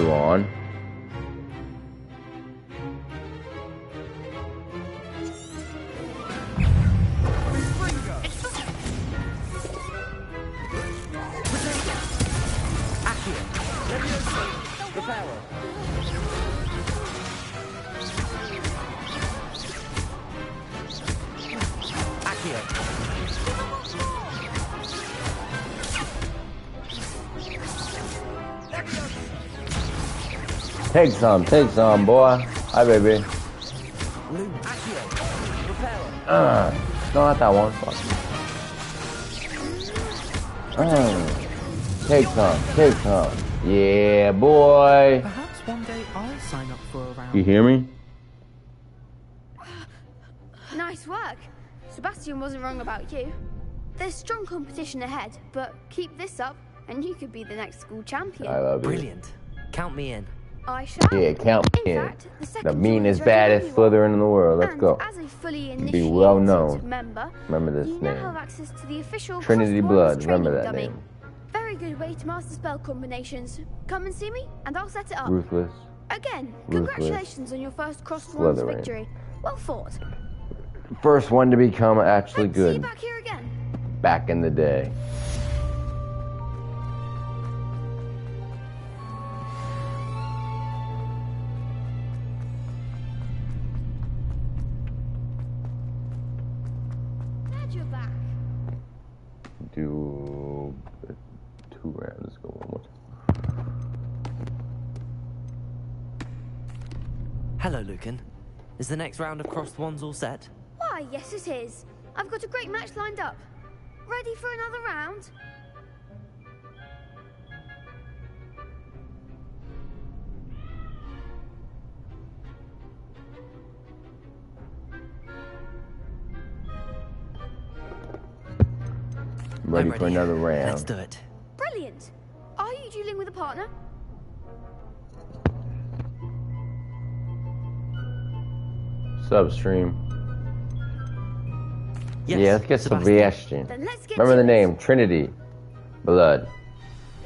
you on. Take some, boy. Hi, baby. No, not that one. Take some. Yeah, boy. Perhaps one day I'll sign up for a round. You hear me? Nice work. Sebastian wasn't wrong about you. There's strong competition ahead, but keep this up and you could be the next school champion. I love you. Brilliant. Count me in. I shall. Yeah, count me in. Fact, The meanest, baddest Slytherin in the world. Let's go. As a fully Be initiated well known. member, Remember this you now name. have access to the official Trinity Crossed Blood. Wands Remember training that dummy. name. Very good way to master spell combinations. Come and see me, and I'll set it up. Ruthless. Again, Ruthless congratulations on your first Crossed Wands Slytherin. victory. Well fought. First one to become actually Hope to see you good. back here again. Back in the day. Glad you're back. Do 2 rounds. Let's go one more time. Hello, Lucan. Is the next round of Crossed Wands all set? Why, yes it is. I've got a great match lined up. Ready for another round? Ready for another round. Let's do it. Brilliant. Are you dueling with a partner? Substream. Yes, Yeah, let's get Sebastian. Then let's get Remember to the it. name, Trinity Blood.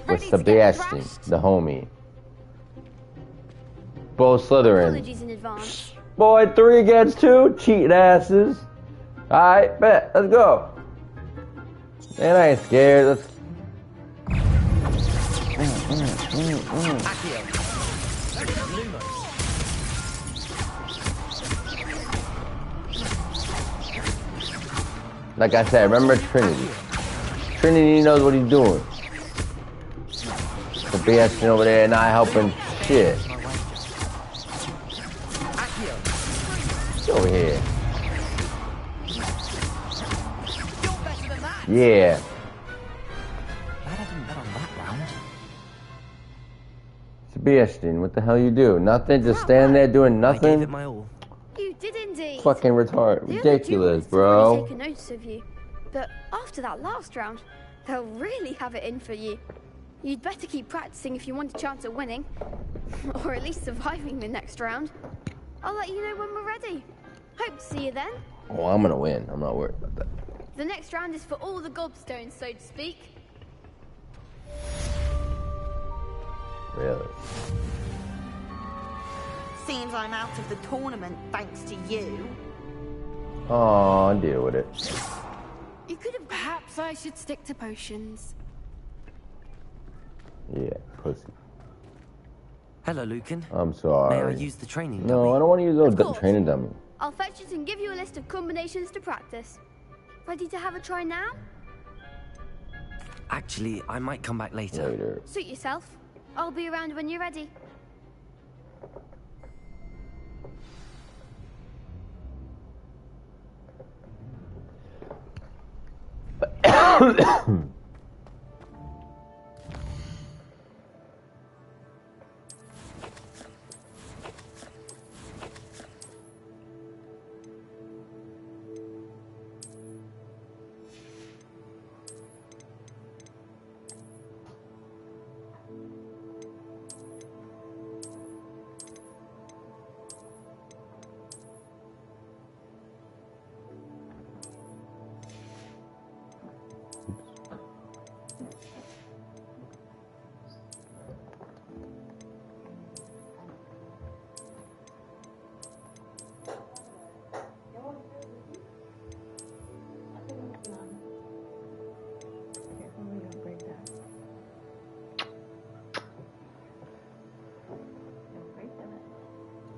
With Ready to get Sebastian, thrashed? the homie. Both Slytherin. Apologies in advance. Boy, 3 against 2, cheating asses. Alright, bet, let's go. And I ain't scared, let's... Like I said, remember Trinity. Trinity knows what he's doing. Sebastian over there not helping shit. Get over here. Yeah. Glad I didn't bet on that round. Sebastian, what the hell you do? Nothing? Just stand there doing I gave nothing? it my all. You did indeed. Fucking retarded. The other Ridiculous, duelists have already bro. taken notice of you, but after that last round, they'll really have it in for you. You'd better keep practicing if you want a chance at winning, or at least surviving the next round. I'll let you know when we're ready. Hope to see you then. Oh, I'm gonna win. I'm not worried about that. The next round is for all the gobstones, so to speak. Really? Seems I'm out of the tournament thanks to you. Oh, deal with it. You could have. Perhaps I should stick to potions. Yeah, pussy. Hello, Lucan. I'm sorry. May I use the training dummy? No, I don't want to use Of those course. training dummy. I'll fetch it and give you a list of combinations to practice. Ready to have a try now? Actually, I might come back later. Later. Suit yourself. I'll be around when you're ready.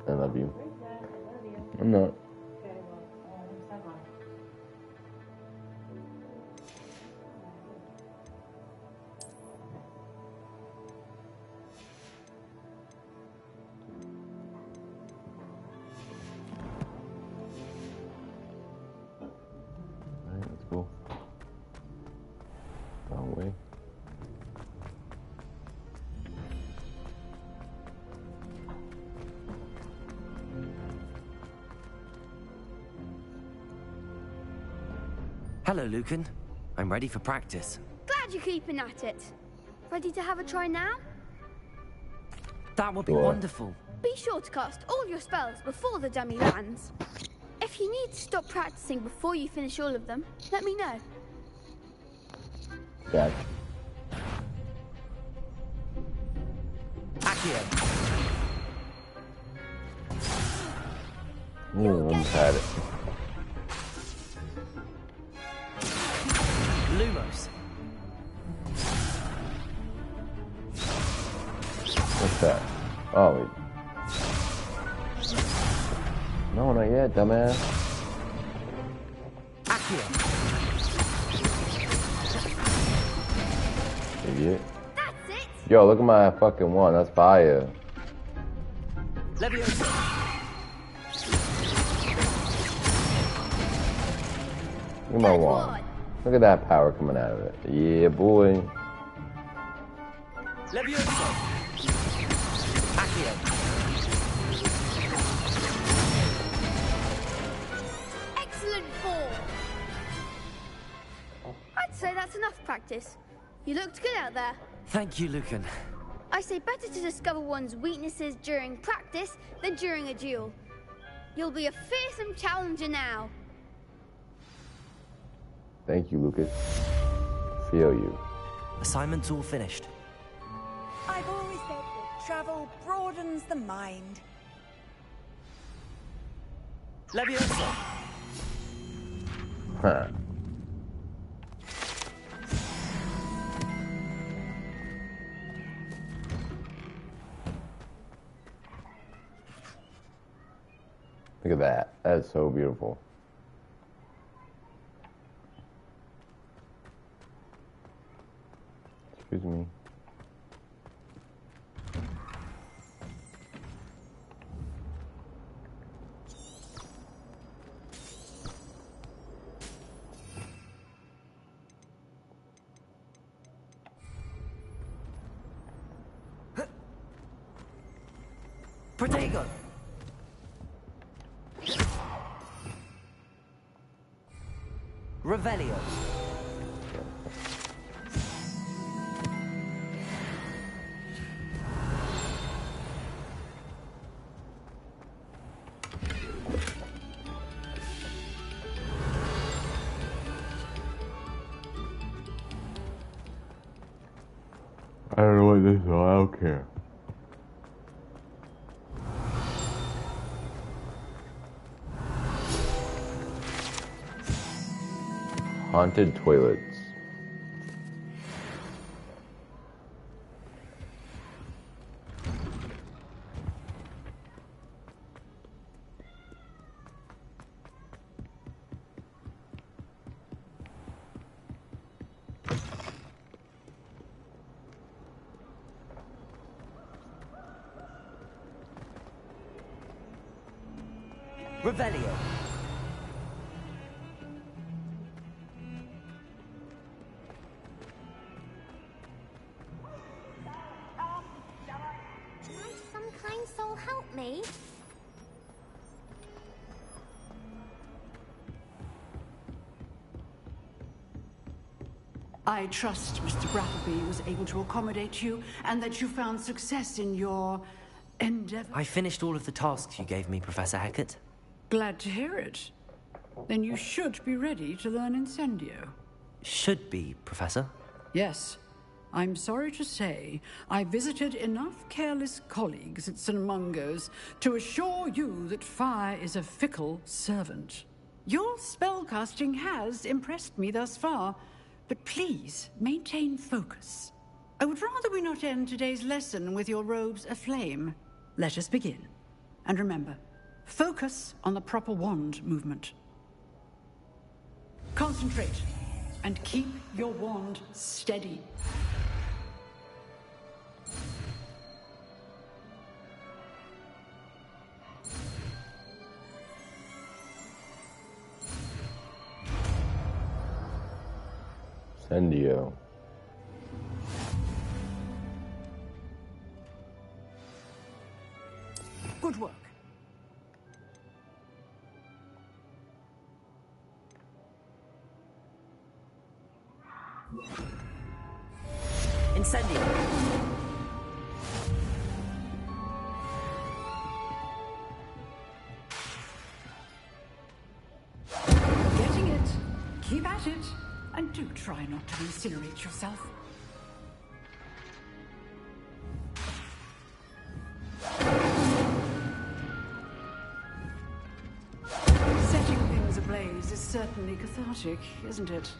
I love you. I'm not. Alright, let's go. Wrong way. Hello, Lucan. I'm ready for practice. Glad you're keeping at it. Ready to have a try now? That would be Sure. wonderful. Be sure to cast all your spells before the dummy lands. If you need to stop practicing before you finish all of them, let me know. Gotcha. Accio. Almost had it. Lumos. What's that? Oh, wait. No, not yet, dumbass. Accio. Idiot. That's it! Yo, look at my fucking one. That's fire. Leviosa. Look at my Good wand. one. Look at that power coming out of it. Yeah, boy. Leviosa. Accio. Excellent form! I'd say that's enough practice. You looked good out there. Thank you, Lucan. I say better to discover one's weaknesses during practice than during a duel. You'll be a fearsome challenger now. Thank you, Lucas. Feel you. Assignment's all finished. I've always said that travel broadens the mind. Leviosa. Huh. Look at that. That is so beautiful. Excuse me. Protego. Revelio. I don't know what this is. I don't care. Haunted toilets. Revelio. Might some kind soul help me? I trust Mr. Brattleby was able to accommodate you and that you found success in your endeavor. I finished all of the tasks you gave me, Professor Hackett. Glad to hear it. Then you should be ready to learn Incendio. Should be, Professor. Yes. I'm sorry to say, I visited enough careless colleagues at St. Mungo's to assure you that fire is a fickle servant. Your spellcasting has impressed me thus far, but please maintain focus. I would rather we not end today's lesson with your robes aflame. Let us begin. And remember, focus on the proper wand movement. Concentrate, and keep your wand steady. Incendio. Good work. Incendio. Getting it. Keep at it. And do try not to incinerate yourself. Setting things ablaze is certainly cathartic, isn't it?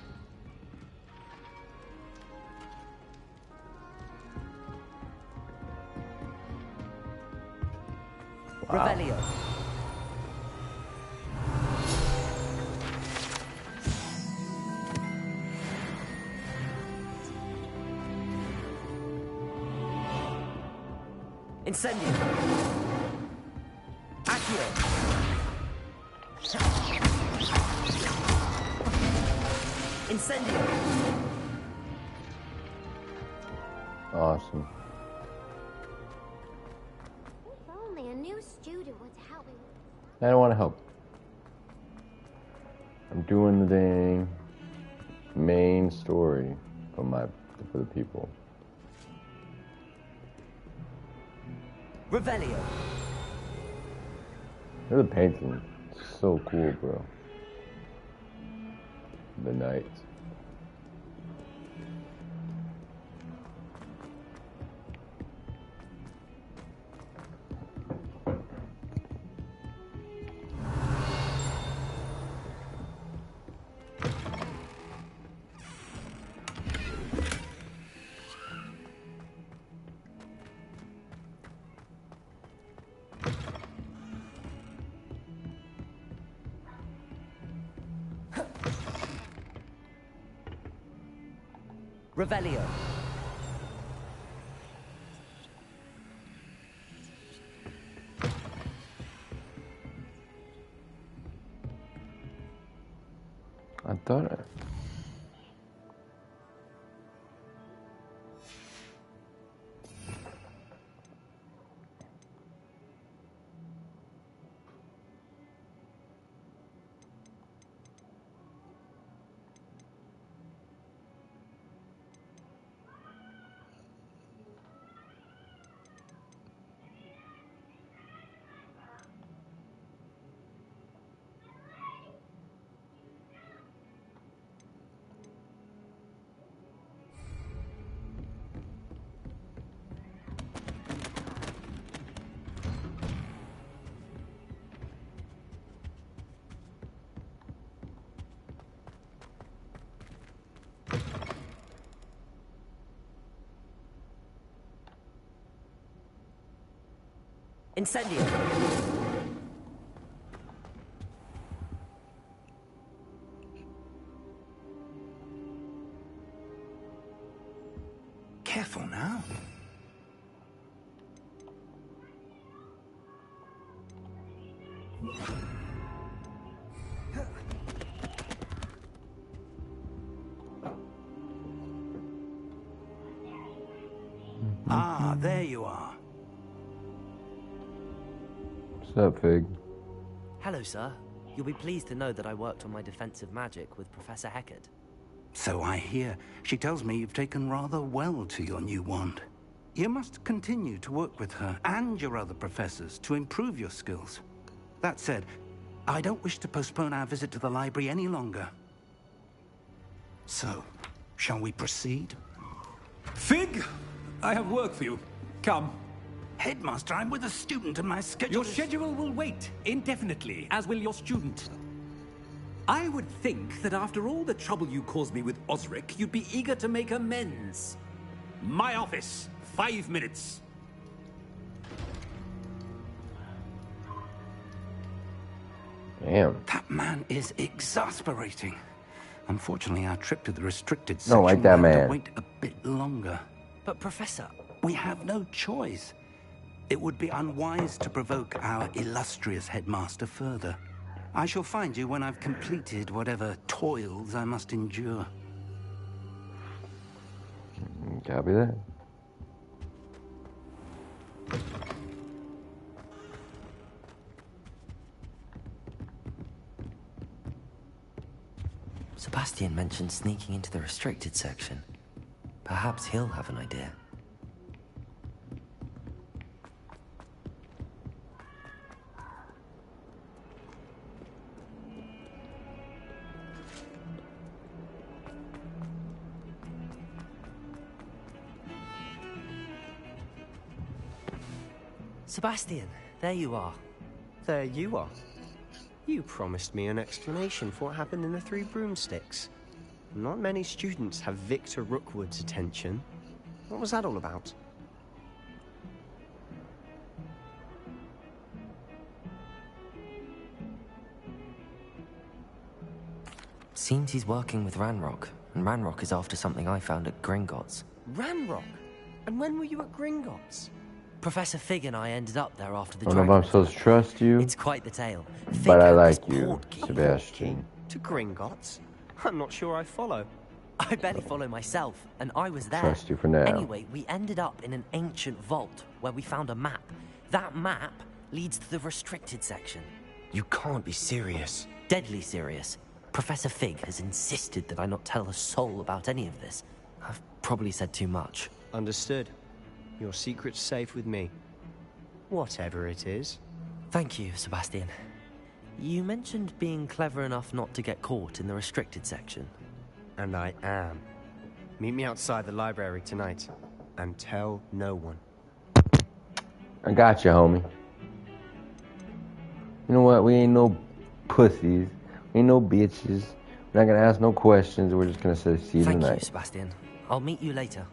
Wow. Revelio. Incendio. Accio. Incendio. Awesome. If only a new student would help me. I don't want to help. I'm doing the dang main story for the people. Revelio. Look at the painting. It's so cool, bro. The night. Revelio. I thought Incendio. Careful now. Ah, there you are. What's up, Fig? Hello, sir. You'll be pleased to know that I worked on my defensive magic with Professor Heckard. So I hear. She tells me you've taken rather well to your new wand. You must continue to work with her and your other professors to improve your skills. That said, I don't wish to postpone our visit to the library any longer. So, shall we proceed? Fig, I have work for you. Come. Headmaster, I'm with a student and my schedule Your is... schedule will wait indefinitely, as will your student. I would think that after all the trouble you caused me with Osric, you'd be eager to make amends. My office, 5 minutes. Damn. That man is exasperating. Unfortunately, our trip to the restricted Don't section like that will have man. to wait a bit longer. But Professor, We have no choice. It would be unwise to provoke our illustrious headmaster further. I shall find you when I've completed whatever toils I must endure. Copy that. Sebastian mentioned sneaking into the restricted section. Perhaps he'll have an idea. Sebastian, there you are. There you are. You promised me an explanation for what happened in the Three Broomsticks. Not many students have Victor Rookwood's attention. What was that all about? Seems he's working with Ranrock, and Ranrock is after something I found at Gringotts. Ranrock? And when were you at Gringotts? Professor Fig and I ended up there after the I don't know if dragon I'm supposed to trust you, It's quite the tale. Fig but I had like this you, port key. Sebastian. To Gringotts? I'm not sure I follow. I barely follow myself, and I was there. Trust you for now. Anyway, we ended up in an ancient vault where we found a map. That map leads to the restricted section. You can't be serious. Deadly serious. Professor Fig has insisted that I not tell a soul about any of this. I've probably said too much. Understood. Your secret's safe with me. Whatever it is. Thank you, Sebastian. You mentioned being clever enough not to get caught in the restricted section. And I am. Meet me outside the library tonight. And tell no one. I got you, homie. You know what? We ain't no pussies. We ain't no bitches. We're not gonna ask no questions. We're just gonna say see you Thank tonight. you, Sebastian. I'll meet you later.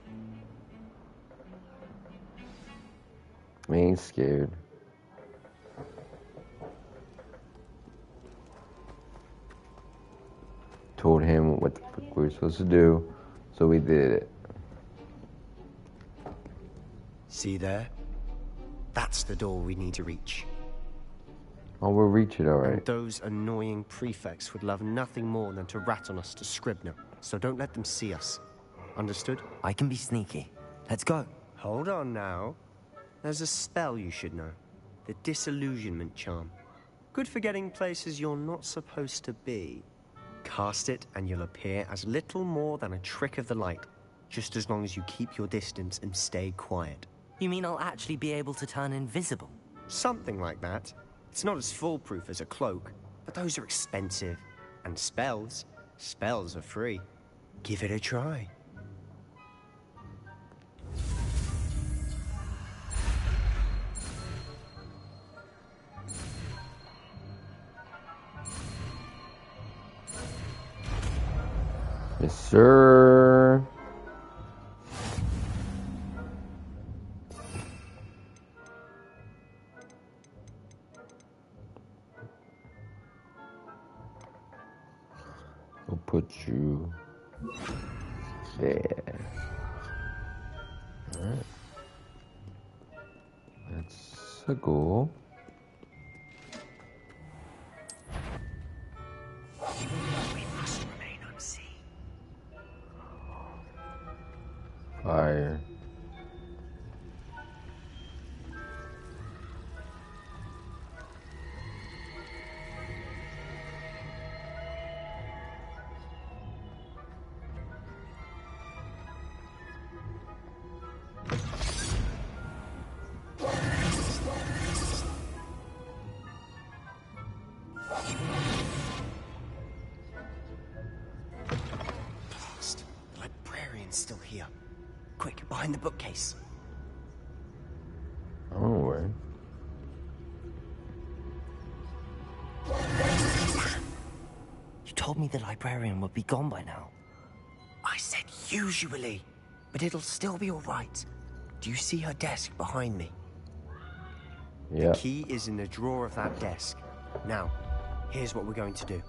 We ain't scared. Told him what the fuck we were supposed to do, so we did it. See there? That's the door we need to reach. Oh, we'll reach it, alright. And those annoying prefects would love nothing more than to rat on us to Scribner. So don't let them see us. Understood? I can be sneaky. Let's go. Hold on now. There's a spell you should know. The Disillusionment Charm. Good for getting places you're not supposed to be. Cast it and you'll appear as little more than a trick of the light. Just as long as you keep your distance and stay quiet. You mean I'll actually be able to turn invisible? Something like that. It's not as foolproof as a cloak, but those are expensive. And spells are free. Give it a try. Yes, sir. We'll put you there. Alright. Let's go. We must remain unseen. Fire. Blast. The librarian's still here. Quick, behind the bookcase. Oh, where? You told me the librarian would be gone by now. I said usually, but it'll still be all right. Do you see her desk behind me? Yeah. The key is in the drawer of that desk. Now, Here's what we're going to do.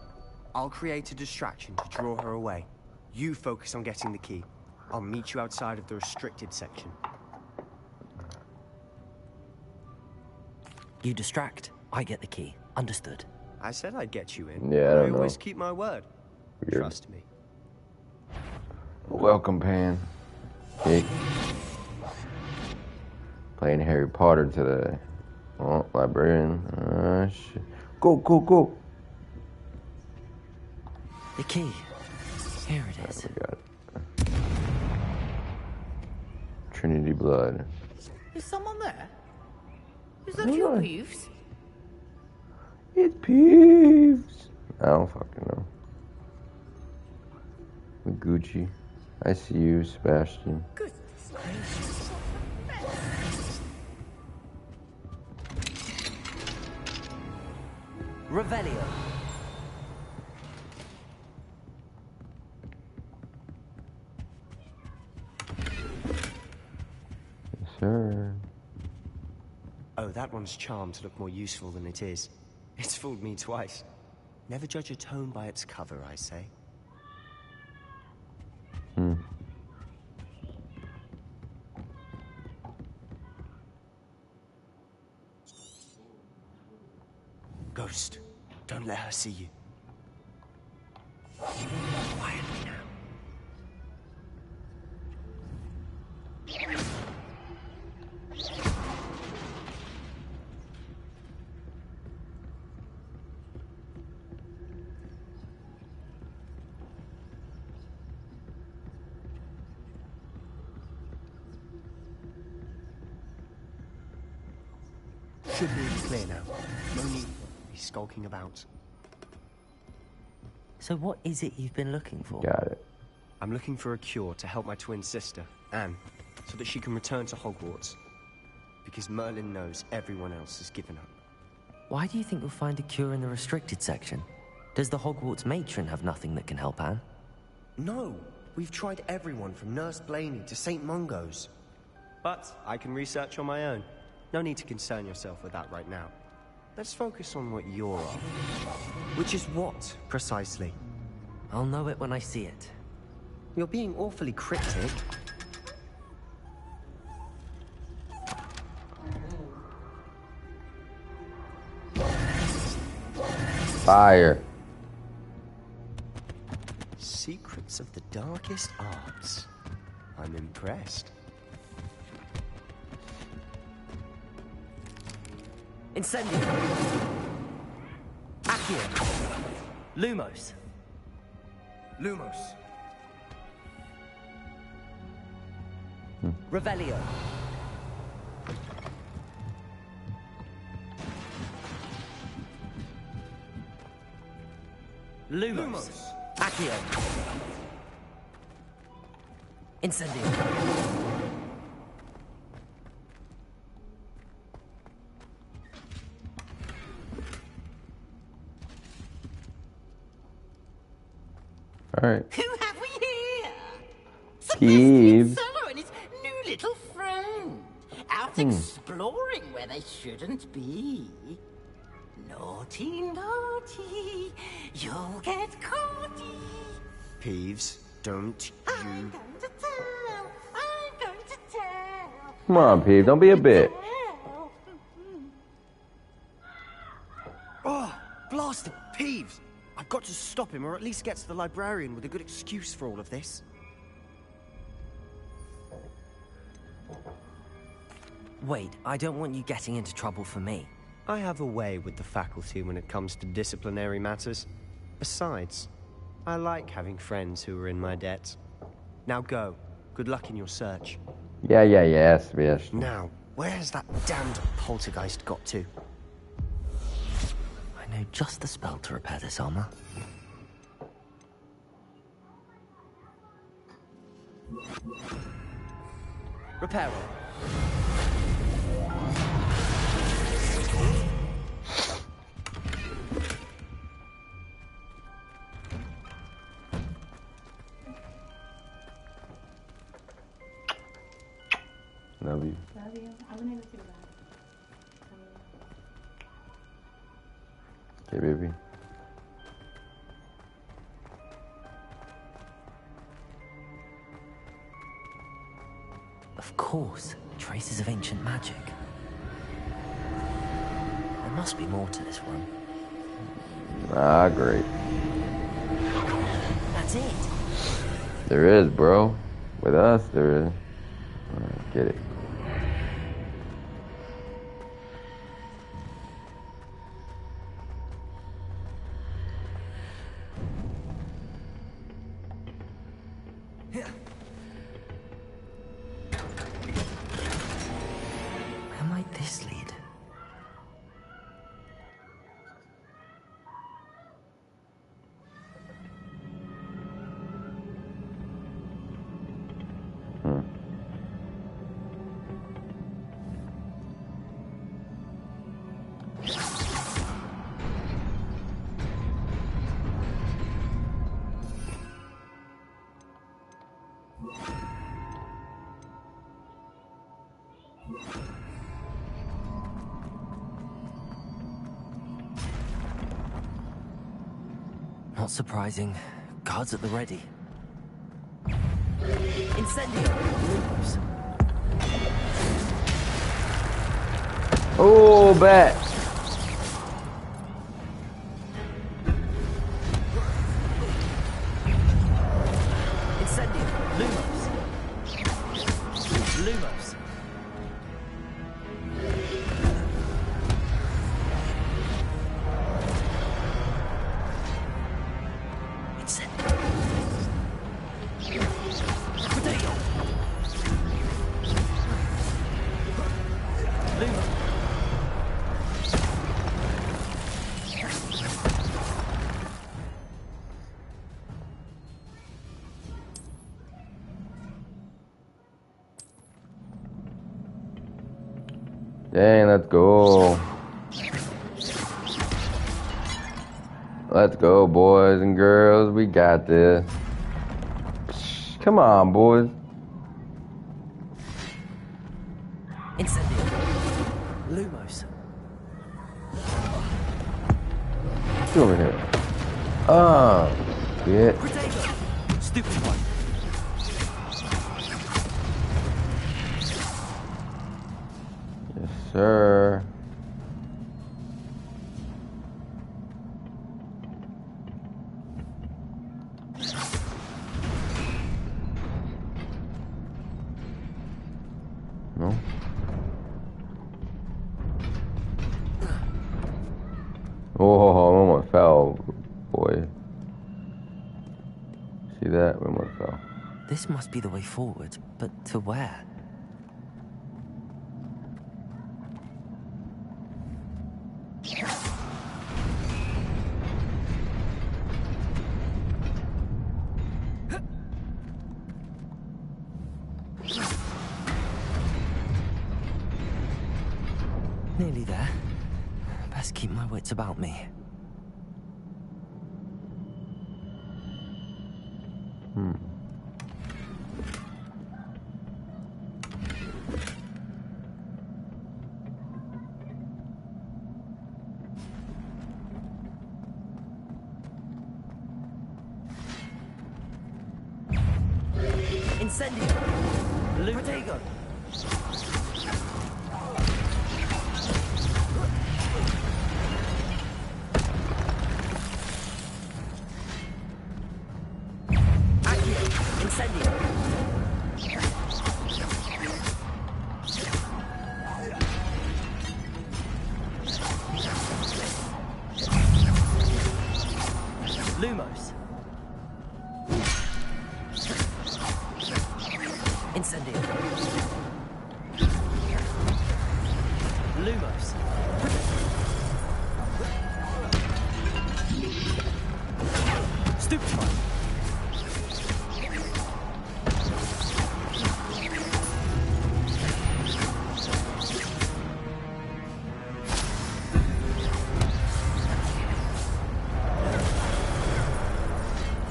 I'll create a distraction to draw her away. You focus on getting the key. I'll meet you outside of the restricted section. You distract, I get the key. Understood. I said I'd get you in. Yeah, I don't always know. keep my word. Weird. Trust me. Welcome, Pan. Hey. Playing Harry Potter today. Oh, librarian. Shit. Go, go, go. The key. Here it is. We got it. Trinity Blood. Is someone there? Is that you, Peeves? It's Peeves. I don't fucking know. Gucci. I see you, Sebastian. Goodness gracious. Revelio. Yes, sir. Oh, that one's charmed to look more useful than it is. It's fooled me twice. Never judge a tome by its cover, I say. Ghost, don't let her see you. Quietly now. Should be clear now. No need to be skulking about. So what is it you've been looking for? Got it. I'm looking for a cure to help my twin sister, Anne, so that she can return to Hogwarts. Because Merlin knows everyone else has given up. Why do you think you'll find a cure in the restricted section? Does the Hogwarts matron have nothing that can help Anne? No! We've tried everyone from Nurse Blaney to St. Mungo's. But I can research on my own. No need to concern yourself with that right now. Let's focus on what you're on. Which is what, precisely? I'll know it when I see it. You're being awfully cryptic. Fire. Secrets of the darkest arts. I'm impressed. Incendio. Accio. Lumos. Lumos. Revelio. Lumos. Accio. Incendio. All right. Who have we here? Peeves. Solo and his new little friend. Out exploring where they shouldn't be. Naughty, naughty. You'll get caughty. Peeves, don't I'm you... going to tell. I'm going to tell. Come on, Peeves. Don't be a bitch. Oh, blast it, Peeves! I've got to stop him, or at least get to the librarian with a good excuse for all of this. Wait, I don't want you getting into trouble for me. I have a way with the faculty when it comes to disciplinary matters. Besides, I like having friends who are in my debt. Now go. Good luck in your search. Yes. Now, where's that damned poltergeist got to? I know just the spell to repair this armor. Repair it. Love you. Love you. I wouldn't even do that. Okay, baby. course, traces of ancient magic. There must be more to this room. I agree. That's it. There is, bro. With us, there is. Get it. Where might this lead? Not surprising. Guards at the ready. Incendio! Lumos. Oh, bet. Incendio! Lumos. Lumos. Dang, let's go. Let's go, boys and girls. We got this. Come on, boys. Incendio. Lumos. What's over here? Oh, shit. Stupid one. Yes, sir. No. Oh, I almost fell, boy. See that? I almost fell. This must be the way forward, but to where? Nearly there. Best keep my wits about me. Incendio! Protego! Incendio! Lumos! Incendio! Lumos! Stupefy!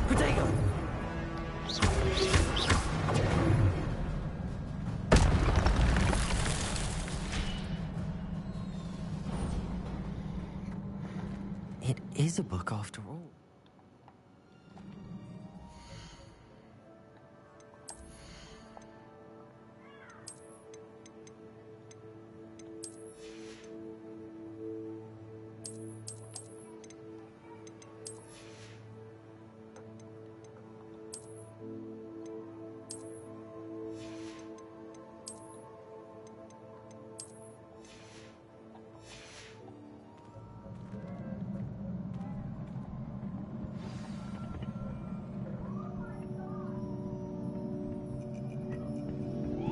Protego! It is a book after all.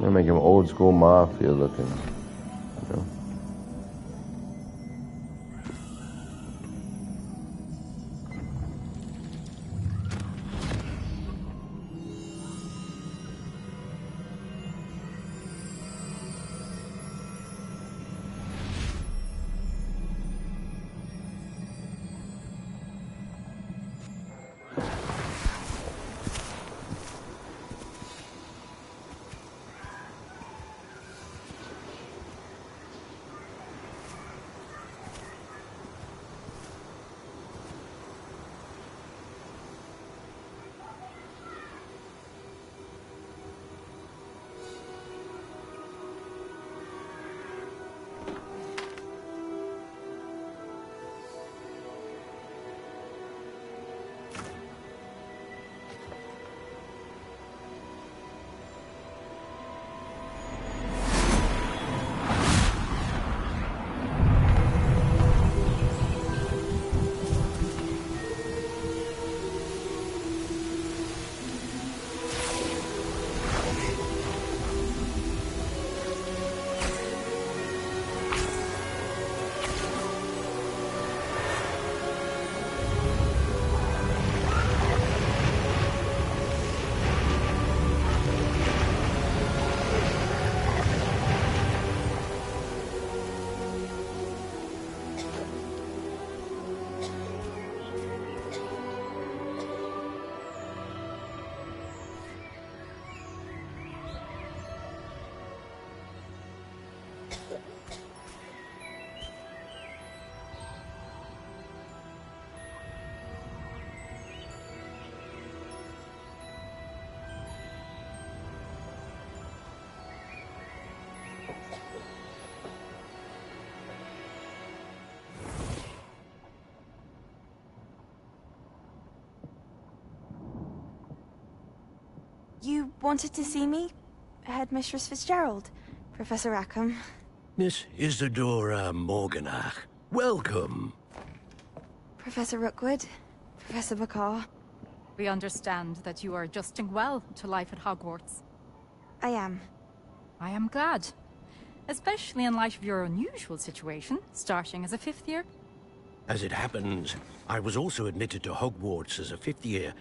Gonna make him old school mafia looking. You know? You wanted to see me? Headmistress Fitzgerald? Professor Rackham? Miss Isadora Morganach, welcome. Professor Rookwood? Professor Bakar? We understand that you are adjusting well to life at Hogwarts. I am. I am glad. Especially in light of your unusual situation, starting as a 5th year. As it happens, I was also admitted to Hogwarts as a 5th year.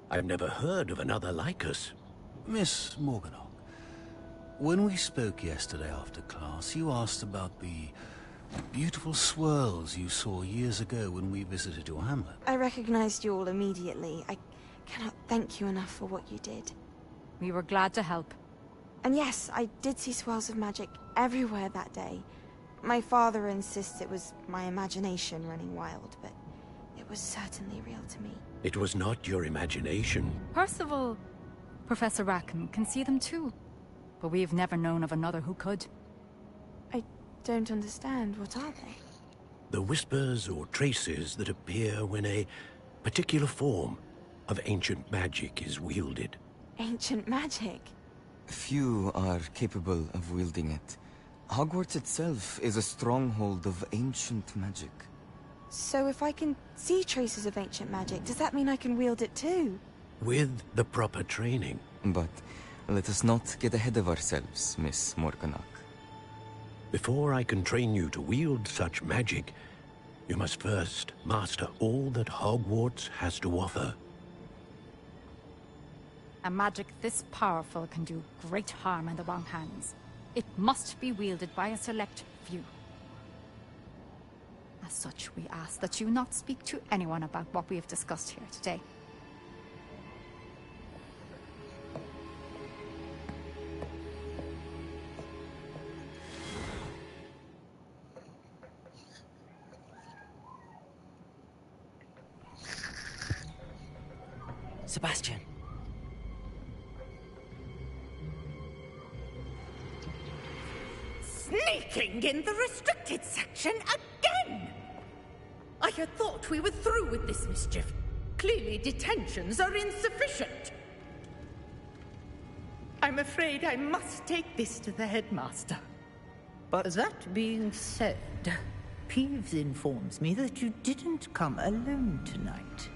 I've never heard of another like us. Miss Morganach, when we spoke yesterday after class, you asked about the beautiful swirls you saw years ago when we visited your hamlet. I recognized you all immediately. I cannot thank you enough for what you did. We were glad to help. And yes, I did see swirls of magic everywhere that day. My father insists it was my imagination running wild, but it was certainly real to me. It was not your imagination. Percival, Professor Rackham can see them too. But we've never known of another who could. I don't understand. What are they? The whispers or traces that appear when a particular form of ancient magic is wielded. Ancient magic? Few are capable of wielding it. Hogwarts itself is a stronghold of ancient magic. So if I can see traces of ancient magic, does that mean I can wield it too? With the proper training. But let us not get ahead of ourselves, Miss Morganach. Before I can train you to wield such magic, you must first master all that Hogwarts has to offer. A magic this powerful can do great harm in the wrong hands. It must be wielded by a select few. As such, we ask that you not speak to anyone about what we have discussed here today. Sebastian. Sneaking in the restricted section again! I had thought we were through with this mischief. Clearly detentions are insufficient. I'm afraid I must take this to the headmaster. But that being said, Peeves informs me that you didn't come alone tonight.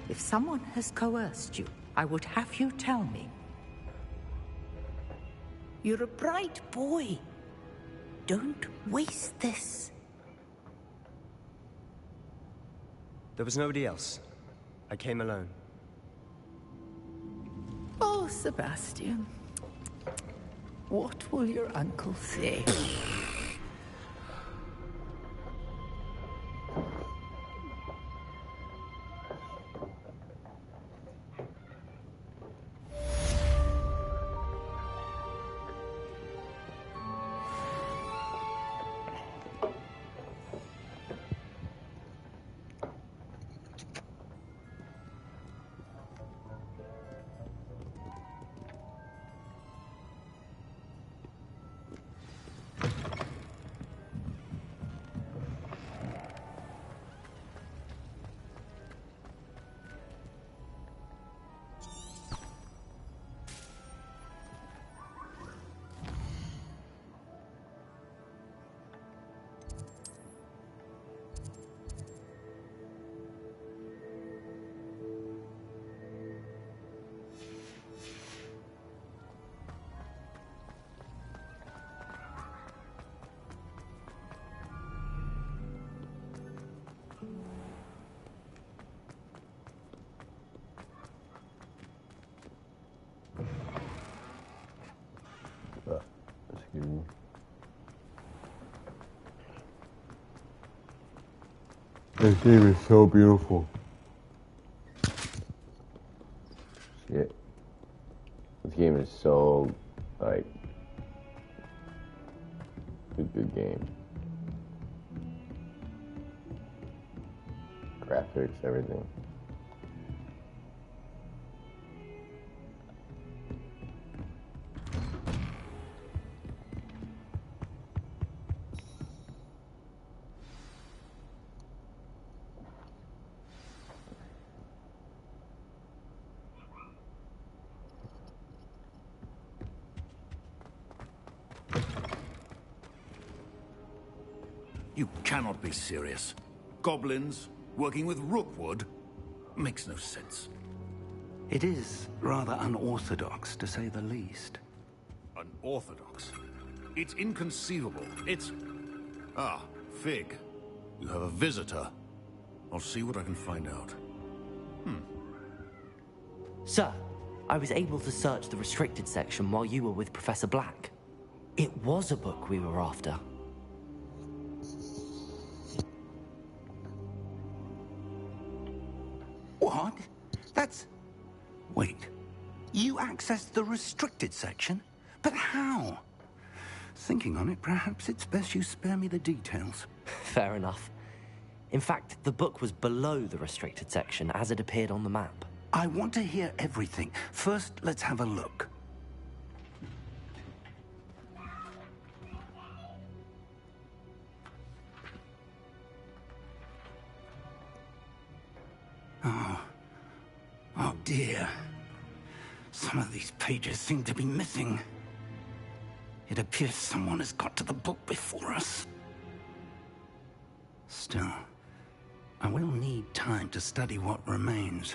If someone has coerced you, I would have you tell me. You're a bright boy. Don't waste this. There was nobody else. I came alone. Oh, Sebastian. What will your uncle say? Excuse me. This game is so beautiful. Shit. This game is so, like, a good game. Graphics, everything. You cannot be serious. Goblins working with Rookwood makes no sense. It is rather unorthodox, to say the least. Unorthodox? It's inconceivable. It's... Ah, Fig. You have a visitor. I'll see what I can find out. Sir, I was able to search the restricted section while you were with Professor Black. It was a book we were after. What? That's... Wait. You accessed the restricted section? But how? Thinking on it, perhaps it's best you spare me the details. Fair enough. In fact, the book was below the restricted section as it appeared on the map. I want to hear everything. First, let's have a look. Oh dear. Some of these pages seem to be missing. It appears someone has got to the book before us. Still, I will need time to study what remains.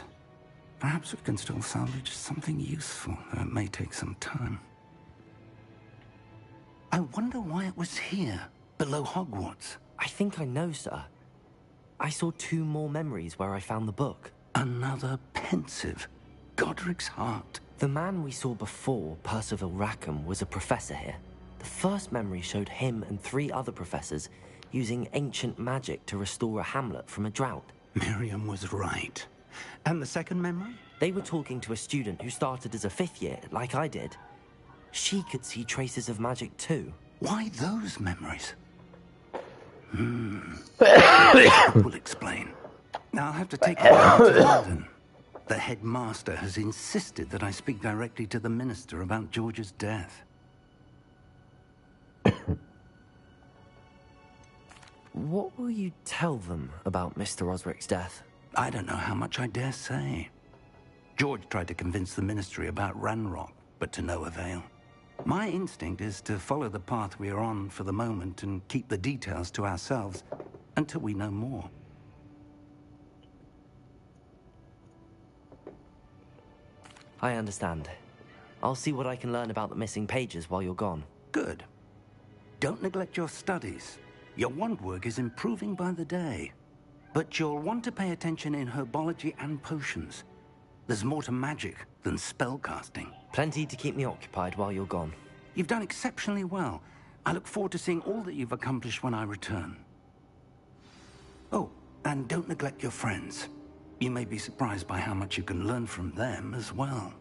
Perhaps we can still salvage something useful, though it may take some time. I wonder why it was here, below Hogwarts. I think I know, sir. I saw 2 more memories where I found the book. Another pensive. Godric's heart. The man we saw before, Percival Rackham, was a professor here. The first memory showed him and 3 other professors using ancient magic to restore a hamlet from a drought. Miriam was right. And the second memory? They were talking to a student who started as a 5th year, like I did. She could see traces of magic too. Why those memories? That will explain. Now I'll have to take you back to London. The headmaster has insisted that I speak directly to the minister about George's death. What will you tell them about Mr. Osric's death? I don't know how much I dare say. George tried to convince the ministry about Ranrock, but to no avail. My instinct is to follow the path we are on for the moment and keep the details to ourselves until we know more. I understand. I'll see what I can learn about the missing pages while you're gone. Good. Don't neglect your studies. Your wand work is improving by the day. But you'll want to pay attention in herbology and potions. There's more to magic than spellcasting. Plenty to keep me occupied while you're gone. You've done exceptionally well. I look forward to seeing all that you've accomplished when I return. Oh, and don't neglect your friends. You may be surprised by how much you can learn from them as well.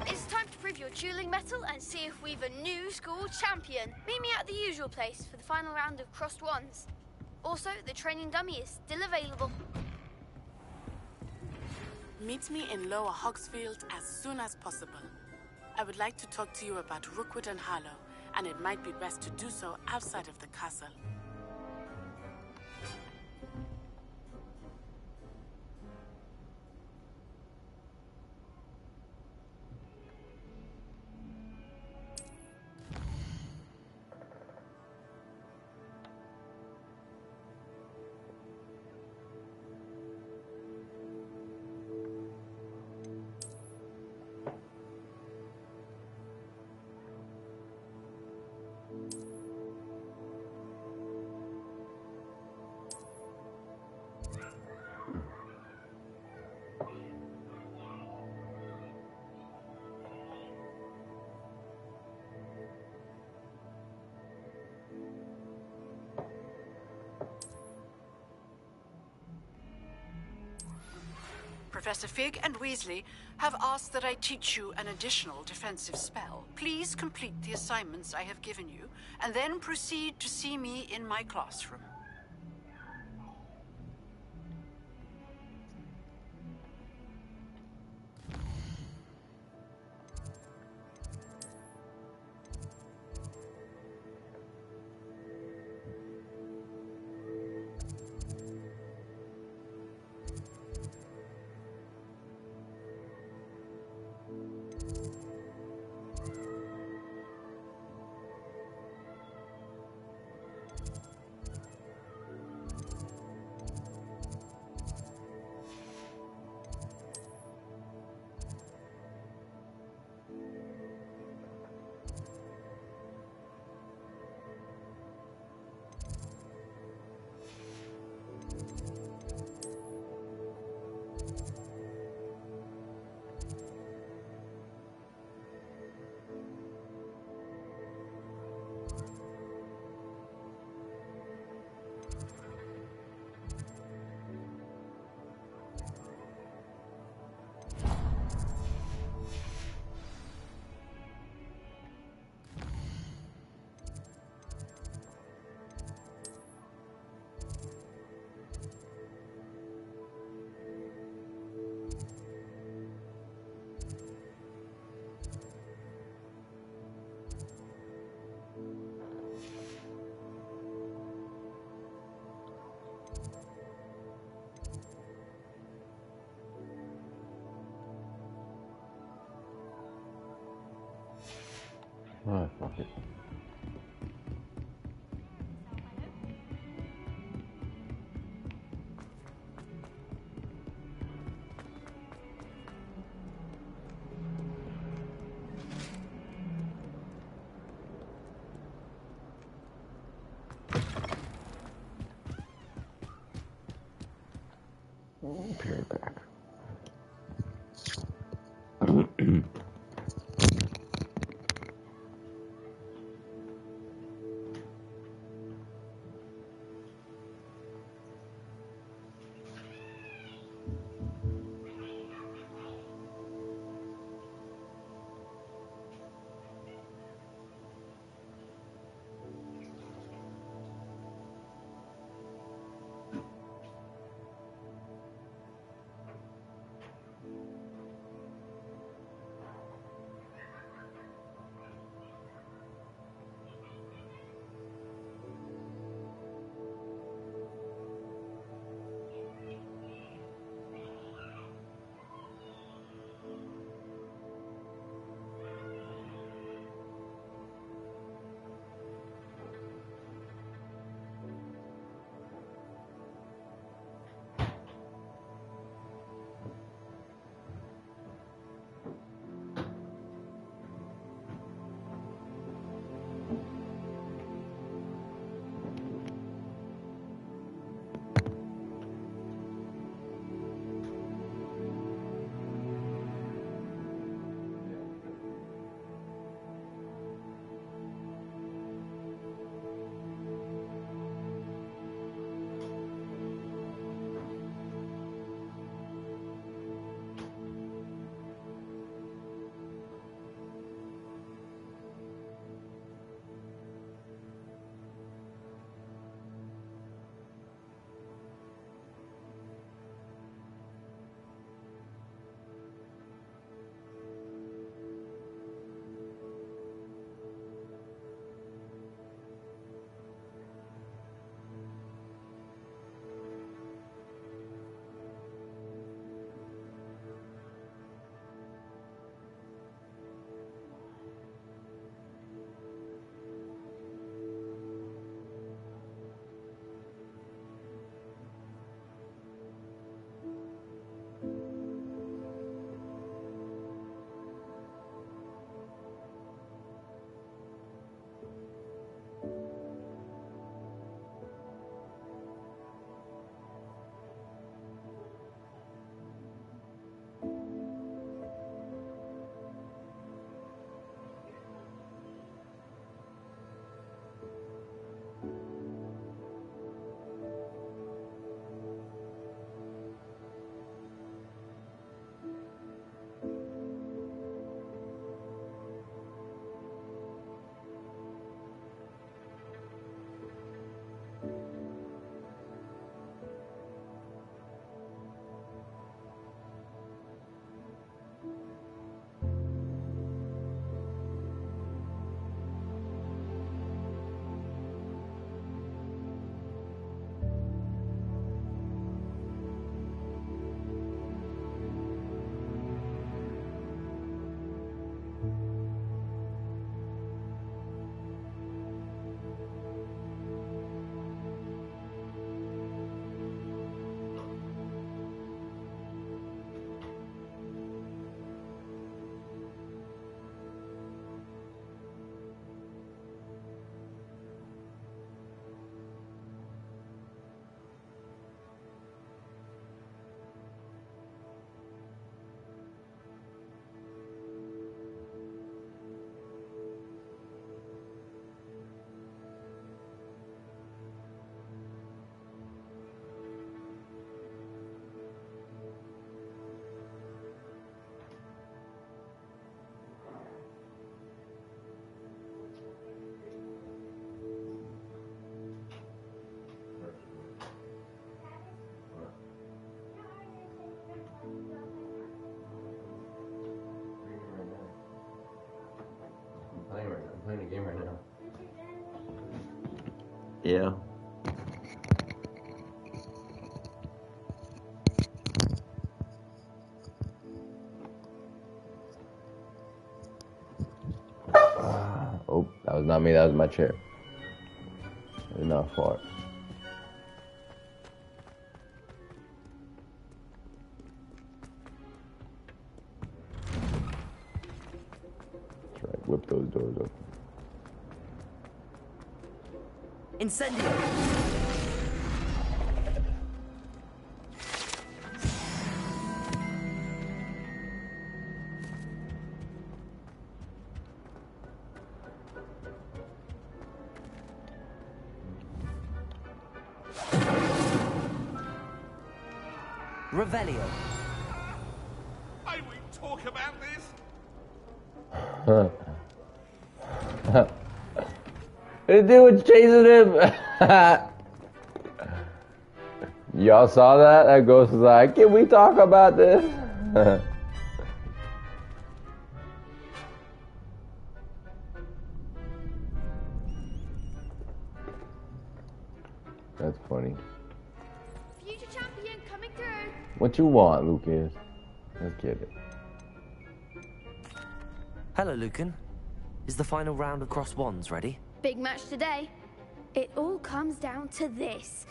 It's time to prove your dueling mettle and see if we've a new school champion. Meet me at the usual place for the final round of crossed wands. Also, the training dummy is still available. Meet me in Lower Hogsfield as soon as possible. I would like to talk to you about Rookwood and Harlow, and it might be best to do so outside of the castle. Professor Fig and Weasley have asked that I teach you an additional defensive spell. Please complete the assignments I have given you, and then proceed to see me in my classroom. Oh, fuck it. Period back. Yeah. Oh, that was not me. That was my chair. It's not far. That's right. Whip those doors open. Incendio! Revelio. May we talk about this? The dude's chasing him. Y'all saw that? That ghost was like, can we talk about this? That's funny. Future champion coming through. What you want, Lucas? Let's get it. Hello, Lucan. Is the final round of Cross Wands ready? Big match today. It all comes down to this.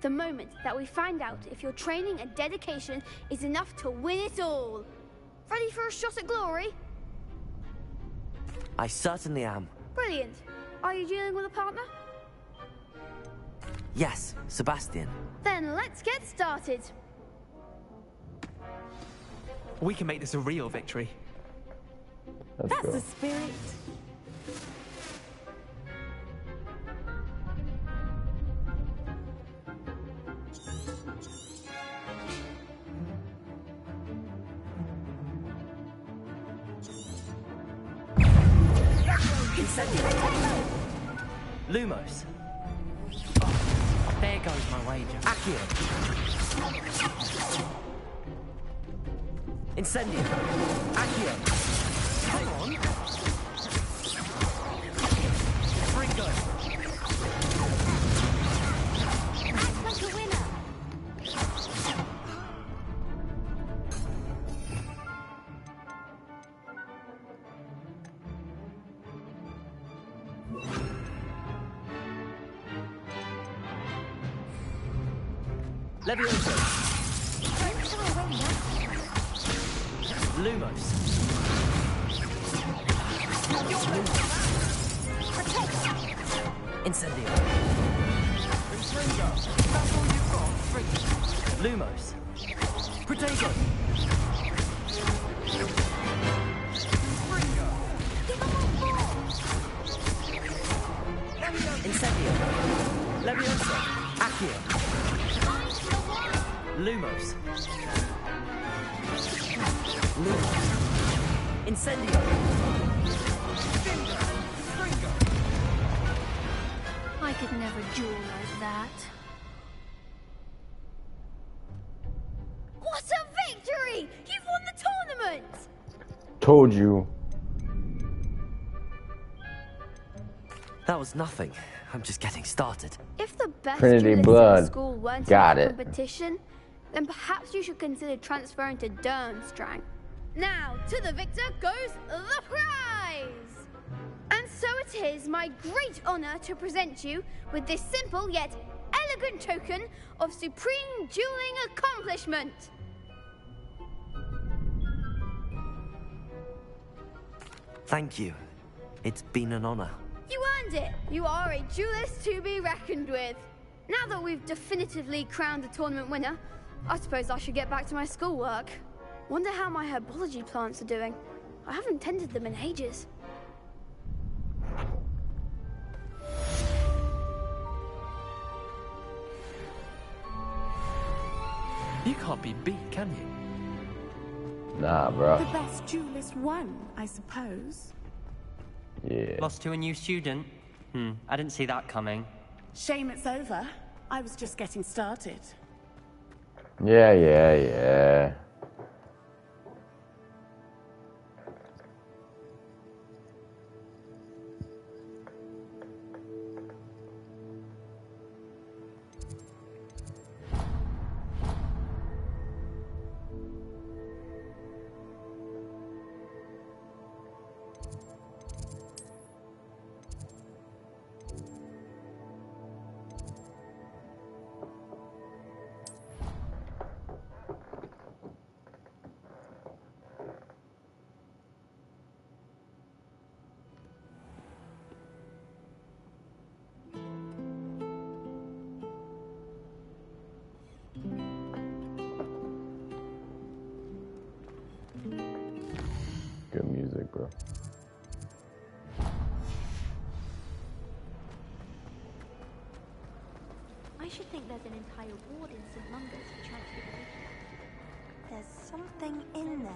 The moment that we find out if your training and dedication is enough to win it all. Ready for a shot at glory? I certainly am. Brilliant. Are you dealing with a partner? Yes, Sebastian. Then let's get started. We can make this a real victory. That's the spirit. Lumos. There goes my wager. Accio. Incendio. Accio. Come on. Fringo. Act like a winner. Levioso. Lumos. Incendio. That's all you've got. Lumos. Protego. Incendio. Levioso. Accio. Lumos. Lumos. Incendio. I could never duel like that. What a victory! You've won the tournament! Told you. That was nothing. I'm just getting started. If the best Trinity duelists in Blood. the school weren't Got in it. competition, then perhaps you should consider transferring to Durmstrang. Now, to the victor goes the prize! And so it is my great honor to present you with this simple yet elegant token of supreme dueling accomplishment. Thank you. It's been an honor. You earned it! You are a duelist to be reckoned with. Now that we've definitively crowned the tournament winner, I suppose I should get back to my schoolwork. Wonder how my herbology plants are doing. I haven't tended them in ages. You can't be beat, can you? Nah, bro. The best duelist won, I suppose. Yeah. Lost to a new student? I didn't see that coming. Shame it's over. I was just getting started. Yeah. I should think there's an entire ward in St. Mungo's for transportation. There's something in there.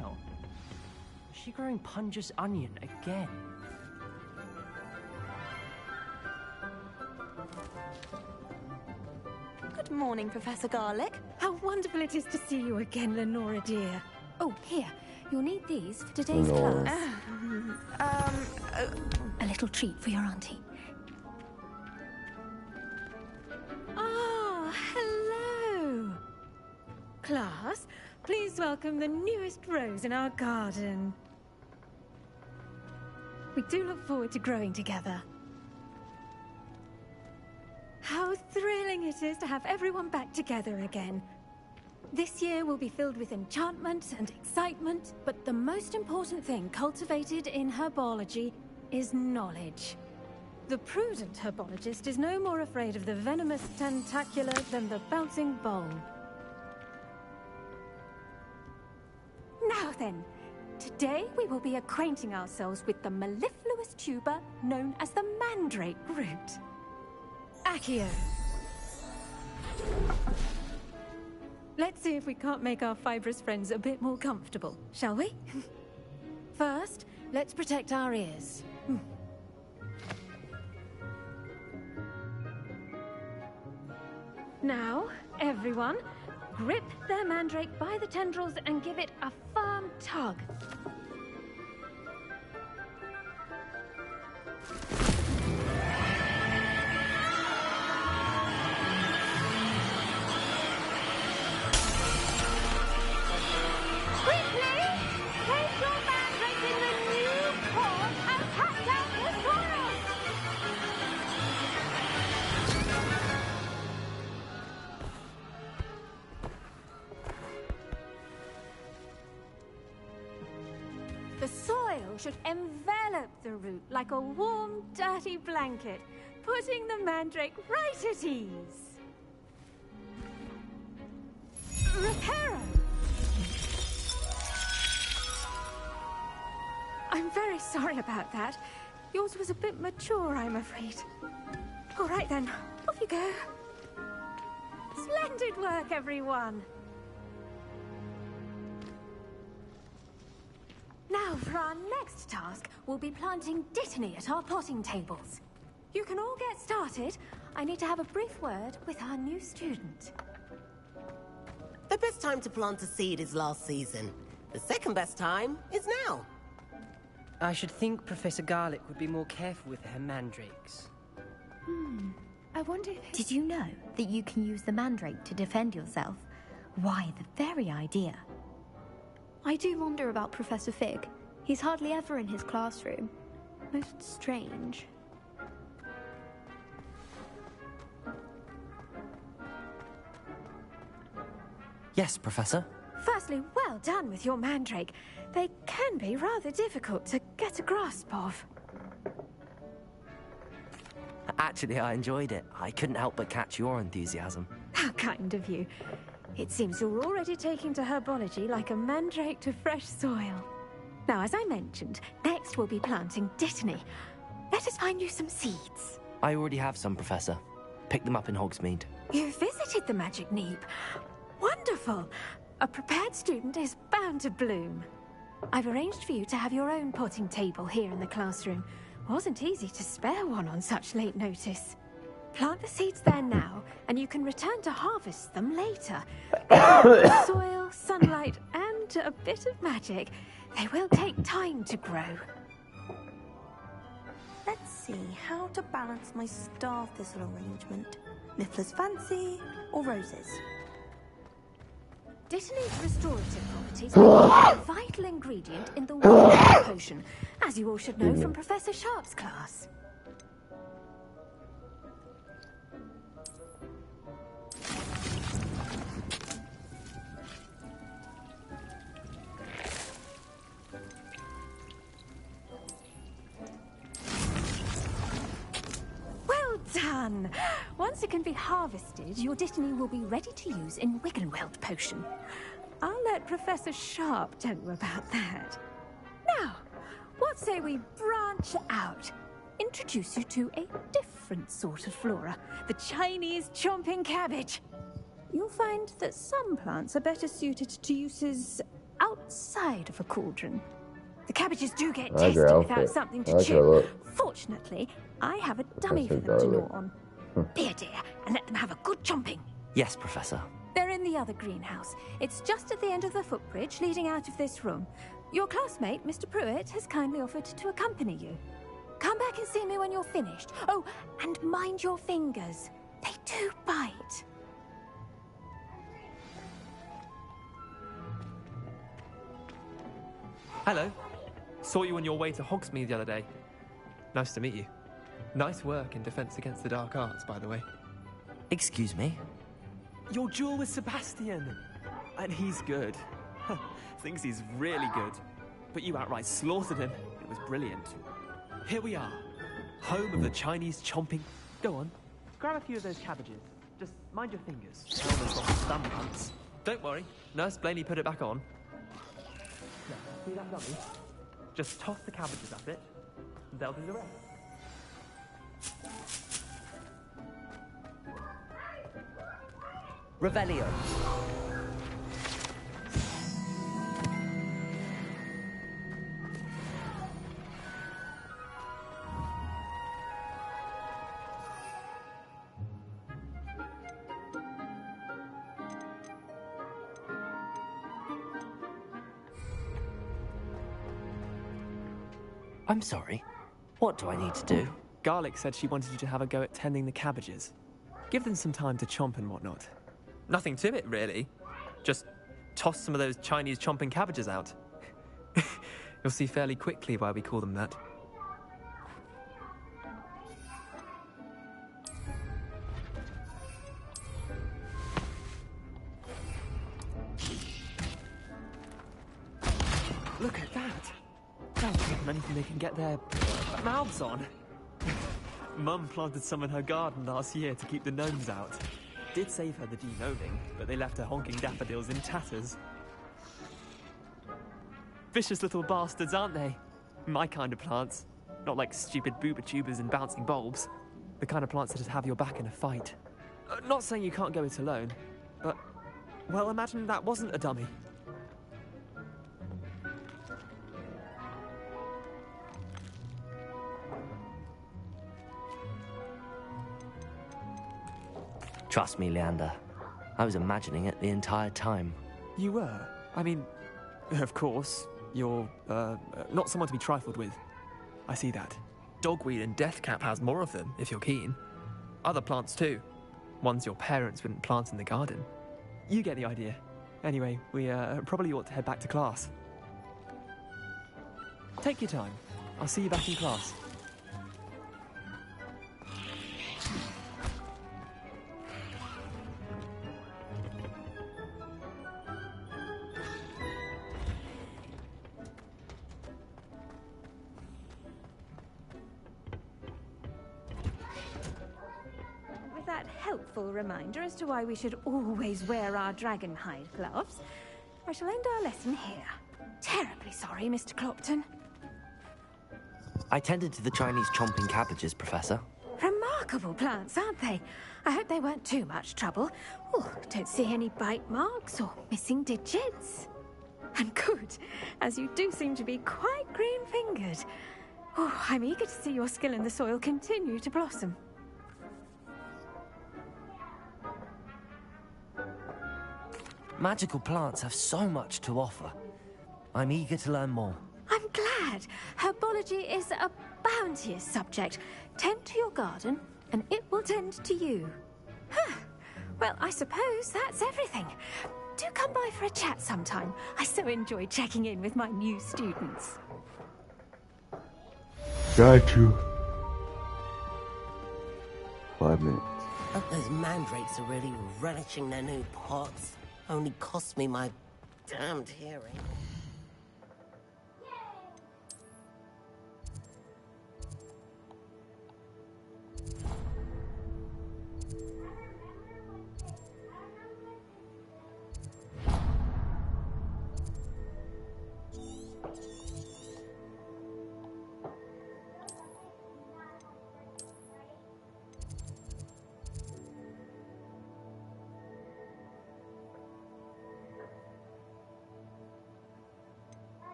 Wow. Is she growing Punja's onion again? Good morning, Professor Garlick. How wonderful it is to see you again, Lenora dear. Oh, here. You'll need these for today's class. A little treat for your auntie. Ah, hello. Class, please welcome the newest rose in our garden. We do look forward to growing together. How thrilling it is to have everyone back together again. This year will be filled with enchantment and excitement, but the most important thing cultivated in herbology is knowledge. The prudent herbologist is no more afraid of the venomous tentacular than the bouncing bulb. Now then, today we will be acquainting ourselves with the mellifluous tuber known as the mandrake root. Accio. Let's see if we can't make our fibrous friends a bit more comfortable, shall we? First, let's protect our ears. Now, everyone, grip their mandrake by the tendrils and give it a firm tug. The soil should envelop the root like a warm, dirty blanket, putting the mandrake right at ease. Reparo! I'm very sorry about that. Yours was a bit mature, I'm afraid. All right then, off you go. Splendid work, everyone. Now, for our next task, we'll be planting Dittany at our potting tables. You can all get started. I need to have a brief word with our new student. The best time to plant a seed is last season. The second best time is now. I should think Professor Garlick would be more careful with her mandrakes. I wonder if... Did you know that you can use the mandrake to defend yourself? Why, the very idea. I do wonder about Professor Fig. He's hardly ever in his classroom. Most strange. Yes, Professor. Firstly, well done with your mandrake. They can be rather difficult to get a grasp of. Actually, I enjoyed it. I couldn't help but catch your enthusiasm. How kind of you. It seems you're already taking to herbology like a mandrake to fresh soil. Now, as I mentioned, next we'll be planting Dittany. Let us find you some seeds. I already have some, Professor. Pick them up in Hogsmeade. You visited the Magic Neep. Wonderful! A prepared student is bound to bloom. I've arranged for you to have your own potting table here in the classroom. Wasn't easy to spare one on such late notice. Plant the seeds there now, and you can return to harvest them later. Soil, sunlight, and a bit of magic. They will take time to grow. Let's see how to balance my star thistle arrangement. Niffler's fancy or roses? Dittany's restorative properties are a vital ingredient in the Wonder Potion, as you all should know from Professor Sharp's class. Well done! Once it can be harvested, your Dittany will be ready to use in Wiggenweld potion. I'll let Professor Sharp tell you about that. Now, what say we branch out? Introduce you to a different sort of flora, the Chinese chomping cabbage. You'll find that some plants are better suited to uses outside of a cauldron. The cabbages do get I like tasty her without outfit. something I to like her chew. look. Fortunately, I have a dummy for Professor them to gnaw Garlic. on. Be a dear and let them have a good chomping. Yes, Professor. They're in the other greenhouse. It's just at the end of the footbridge leading out of this room. Your classmate, Mr. Pruitt, has kindly offered to accompany you. Come back and see me when you're finished. Oh, and mind your fingers. They do bite. Hello. Saw you on your way to Hogsmeade the other day. Nice to meet you. Nice work in Defense Against the Dark Arts, by the way. Excuse me? Your duel with Sebastian! And he's good. Thinks he's really good. But you outright slaughtered him. It was brilliant. Here we are. Home of the Chinese chomping... Go on. Grab a few of those cabbages. Just mind your fingers. Elmer's got thumb pumps. Don't worry. Nurse Blaney put it back on. Now, see that dummy? Just toss the cabbages at it. And they'll do the rest. Revelio. I'm sorry. What do I need to do? Garlic said she wanted you to have a go at tending the cabbages. Give them some time to chomp and whatnot. Nothing to it, really. Just toss some of those Chinese chomping cabbages out. You'll see fairly quickly why we call them that. Look at that! They'll give them anything they can get their mouths on. Mum planted some in her garden last year to keep the gnomes out. Did save her the de-gnoming, but they left her honking daffodils in tatters. Vicious little bastards, aren't they? My kind of plants. Not like stupid booba tubers and bouncing bulbs. The kind of plants that just have your back in a fight. Not saying you can't go it alone, but... well, imagine that wasn't a dummy. Trust me, Leander. I was imagining it the entire time. You were? I mean, of course, you're, not someone to be trifled with. I see that. Dogweed and deathcap has more of them, if you're keen. Other plants, too. Ones your parents wouldn't plant in the garden. You get the idea. Anyway, we, probably ought to head back to class. Take your time. I'll see you back in class. Helpful reminder as to why we should always wear our dragonhide gloves, I shall end our lesson here. Terribly sorry, Mr. Clopton. I tended to the Chinese chomping cabbages, Professor. Remarkable plants, aren't they? I hope they weren't too much trouble. Oh, don't see any bite marks or missing digits. And good, as you do seem to be quite green-fingered. Oh, I'm eager to see your skill in the soil continue to blossom. Magical plants have so much to offer. I'm eager to learn more. I'm glad. Herbology is a bounteous subject. Tend to your garden, and it will tend to you. Huh. Well, I suppose that's everything. Do come by for a chat sometime. I so enjoy checking in with my new students. Got you. 5 minutes. Hope those mandrakes are really relishing their new pots. Only cost me my damned hearing.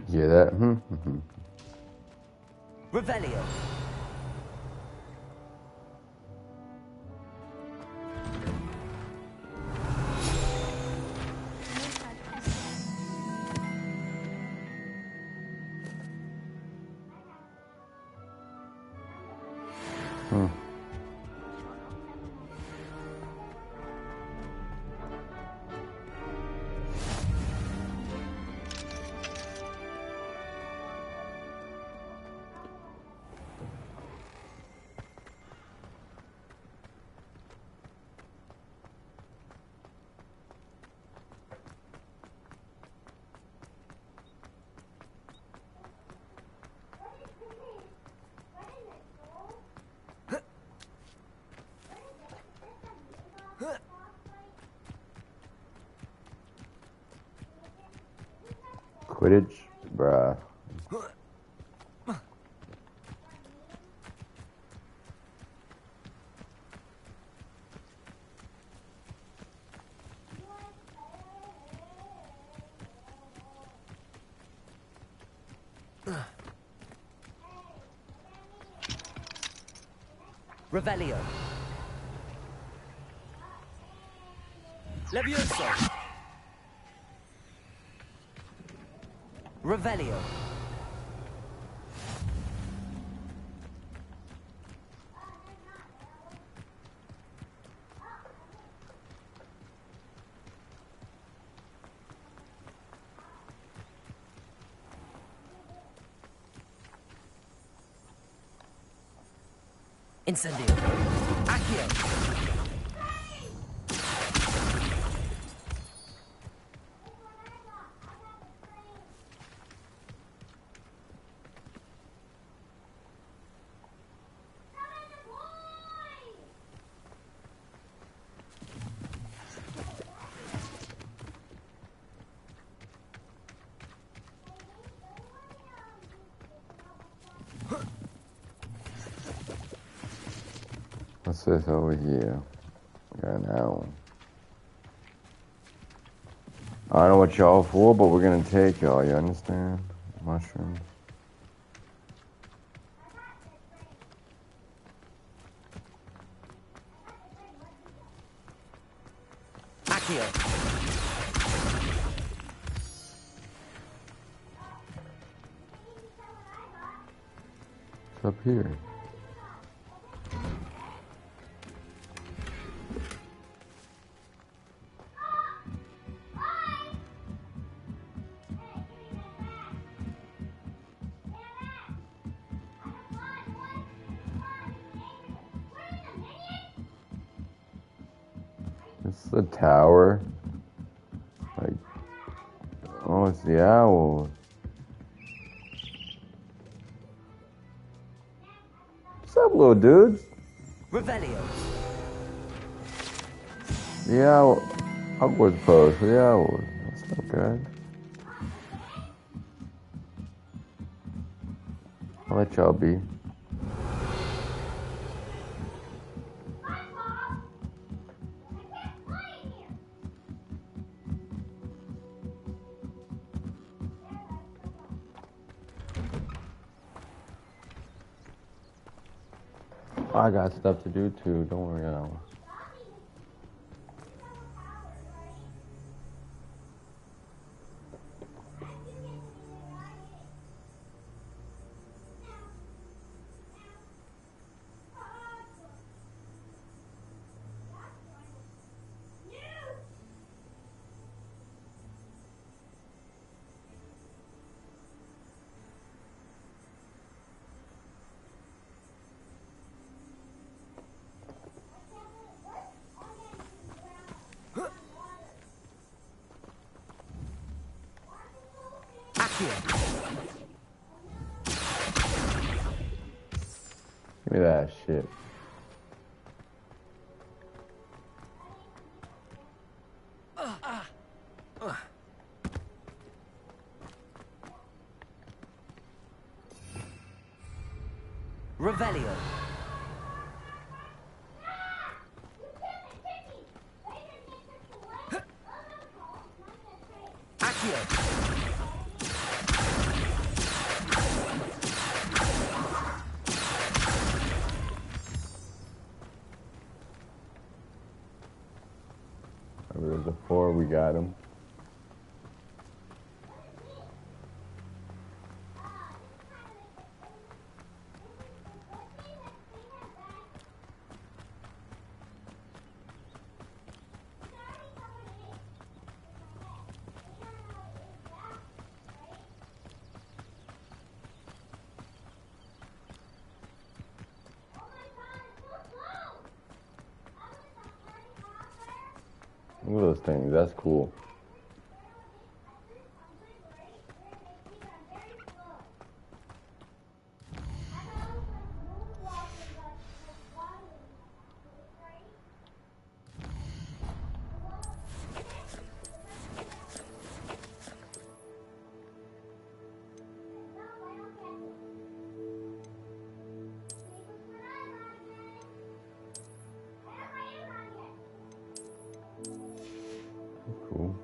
Hear that? Revelio. Quidditch? Bruh. Revelio. Levioso. Revelio. Incendio. Accio. What's this over here? Got an owl. I don't know what y'all for, but we're gonna take y'all, you understand? Mushrooms. Accio. It's up here. It's the tower. Like, oh, it's the owl. What's up, little dudes? Revelio. The owl. Hogwarts post. The owl. That's not good. I'll let y'all be. I got stuff to do too. Don't worry, Owl. Give me that shit. Revelio. Accio. There was a 4, we got him. Look at those things, that's cool. Cool.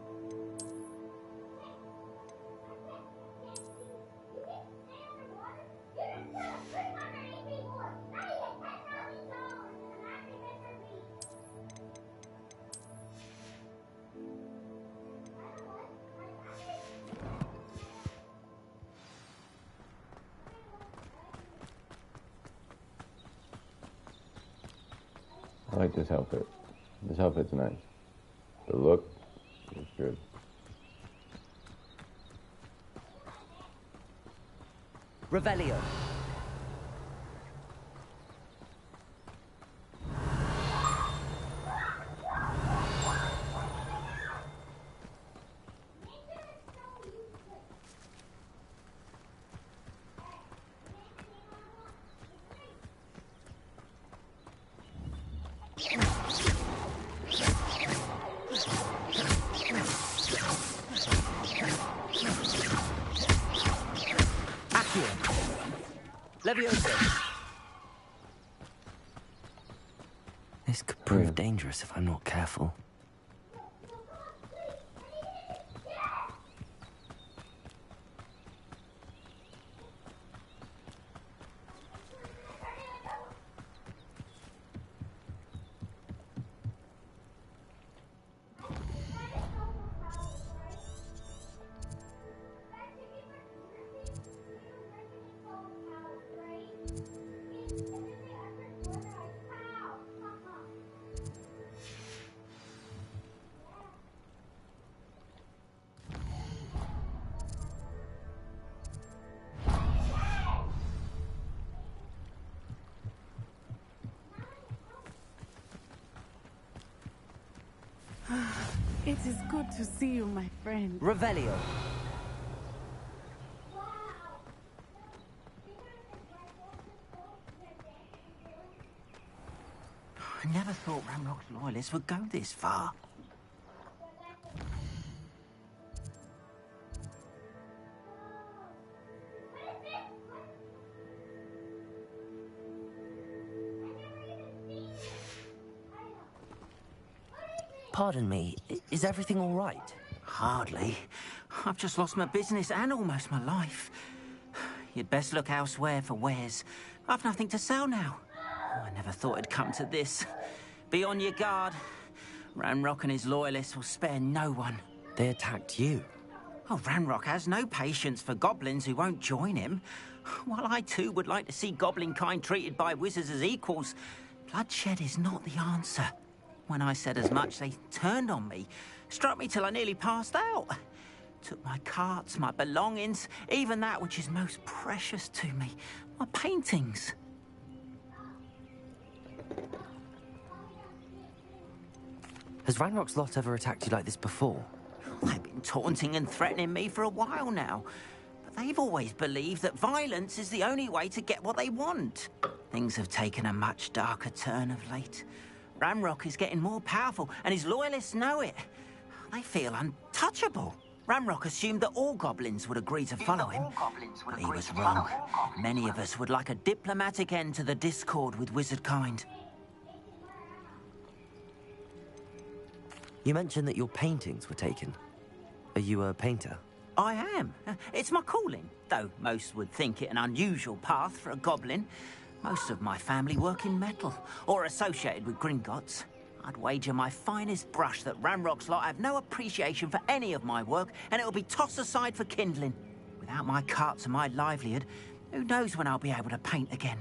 I like this outfit. This outfit's nice. The look is good. Revelio. Leviosa. This could prove dangerous if I'm not careful. It is good to see you, my friend. Revelio. I never thought Ramrock's loyalists would go this far. Pardon me, is everything all right? Hardly. I've just lost my business and almost my life. You'd best look elsewhere for wares. I've nothing to sell now. I never thought it'd come to this. Be on your guard. Ranrock and his loyalists will spare no one. They attacked you? Oh, Ranrock has no patience for goblins who won't join him. While I too would like to see goblin kind treated by wizards as equals, bloodshed is not the answer. When I said as much, they turned on me, struck me till I nearly passed out. Took my carts, my belongings, even that which is most precious to me, my paintings. Has Ranrock's lot ever attacked you like this before? They've been taunting and threatening me for a while now. But they've always believed that violence is the only way to get what they want. Things have taken a much darker turn of late. Ranrock is getting more powerful, and his loyalists know it. They feel untouchable. Ranrock assumed that all goblins would agree to follow him. But he was wrong. Many of us would like a diplomatic end to the discord with wizard kind. You mentioned that your paintings were taken. Are you a painter? I am. It's my calling, though most would think it an unusual path for a goblin. Most of my family work in metal, or associated with Gringotts. I'd wager my finest brush that Ranrock's lot have no appreciation for any of my work, and it'll be tossed aside for kindling. Without my carts and my livelihood, who knows when I'll be able to paint again.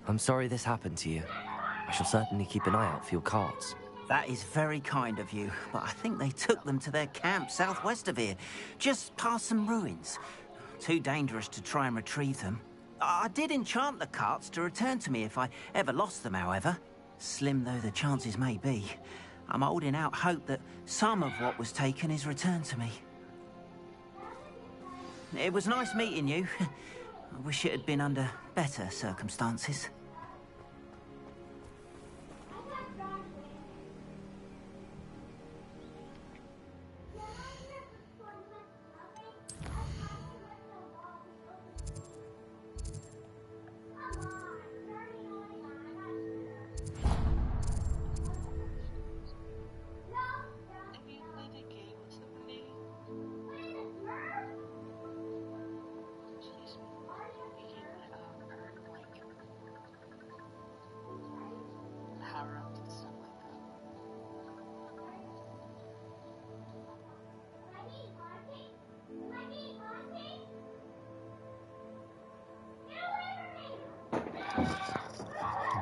I'm sorry this happened to you. I shall certainly keep an eye out for your carts. That is very kind of you, but I think they took them to their camp southwest of here, just past some ruins. Too dangerous to try and retrieve them. I did enchant the carts to return to me if I ever lost them, however. Slim though the chances may be, I'm holding out hope that some of what was taken is returned to me. It was nice meeting you. I wish it had been under better circumstances.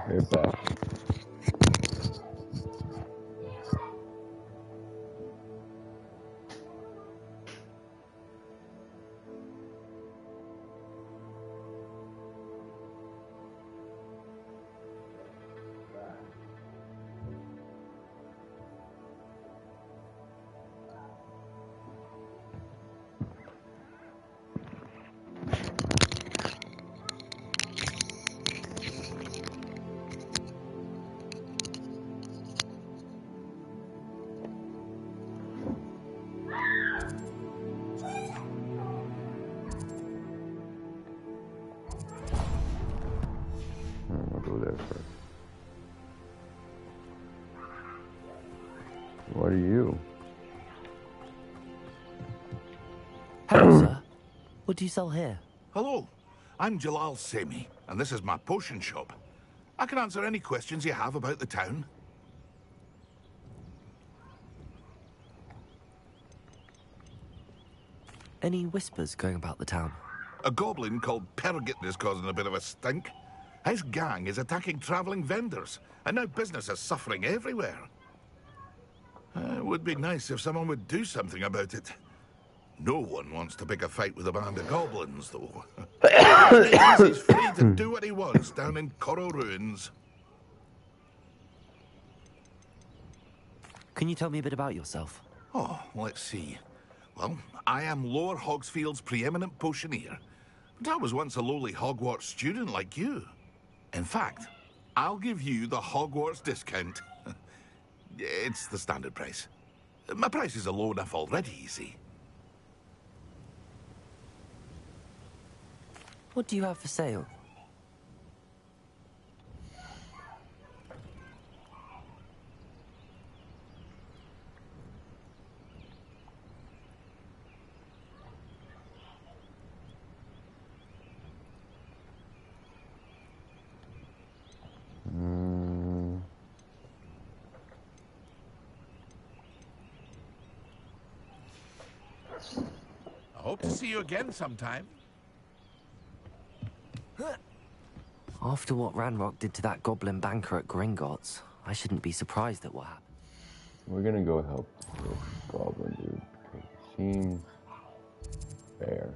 Right back. I'll go there first. What are you? Hello, sir. What do you sell here? Hello, I'm Jalal Semi, and this is my potion shop. I can answer any questions you have about the town. Any whispers going about the town? A goblin called Pergit is causing a bit of a stink. His gang is attacking travelling vendors, and now business is suffering everywhere. It would be nice if someone would do something about it. No one wants to pick a fight with a band of goblins, though. He's free to do what he wants down in Coral Ruins. Can you tell me a bit about yourself? Oh, let's see. Well, I am Lower Hogsfield's preeminent potioneer. But I was once a lowly Hogwarts student like you. In fact, I'll give you the Hogwarts discount. It's the standard price. My prices are low enough already, you see. What do you have for sale? I hope to see you again sometime. After what Ranrock did to that goblin banker at Gringotts, I shouldn't be surprised at what happened. We're gonna go help this goblin dude. He seems fair.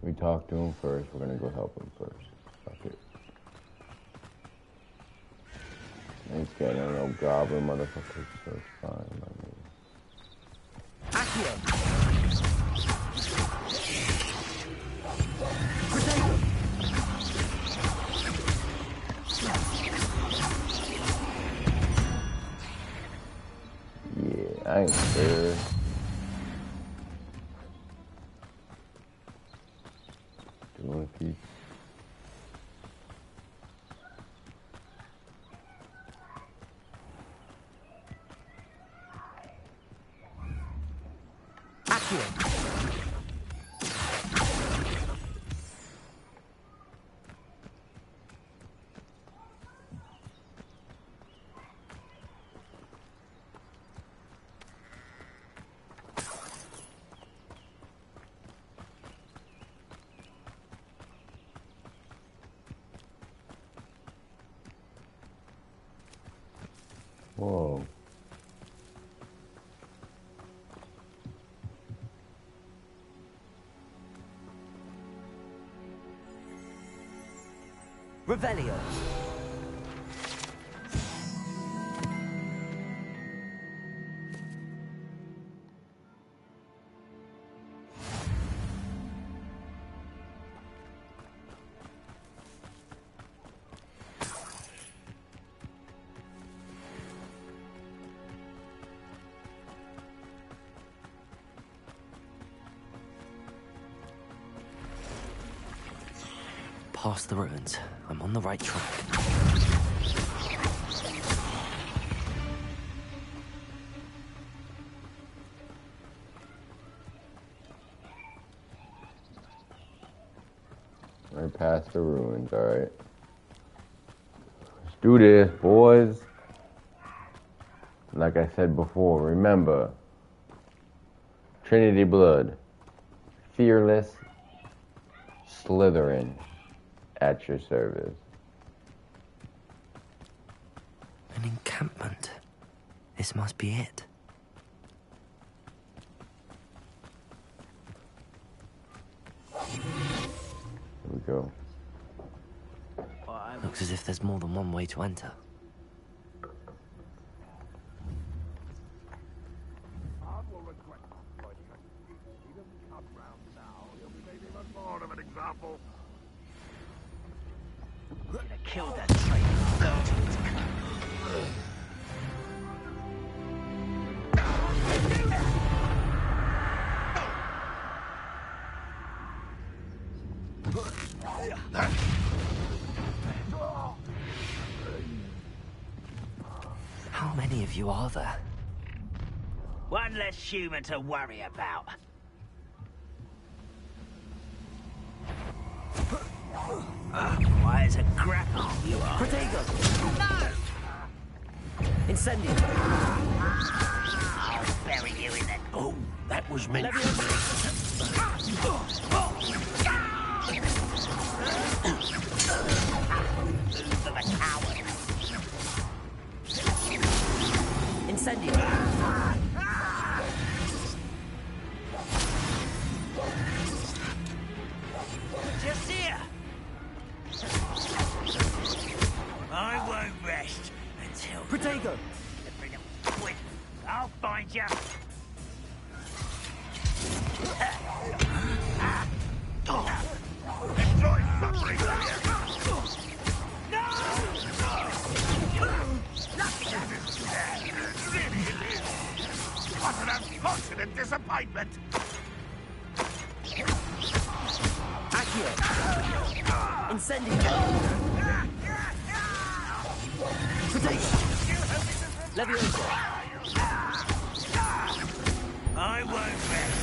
We talked to him first. We're gonna go help him first. Fuck it. He's getting a little goblin motherfucker, so it's fine. Yeah, I ain't scared. Doing a few. Whoa. Revelio. Past the ruins. I'm on the right track. Right past the ruins, alright. Let's do this, boys. Like I said before, remember, Trinity Blood, fearless Slytherin at your service. An encampment. This must be it. Here we go. Looks as if there's more than one way to enter. Killed that traitor. How many of you are there? One less human to worry about. Why is a grapple you are? Protego! No! Incendio! I'll bury you in that. Oh, that was meant For the coward. Incendio! Just here. I won't rest until... Protego! I'll find you. Enjoy suffering. What an unfortunate disappointment. Accio! Incendio! Protego! Levioso! I won't rest.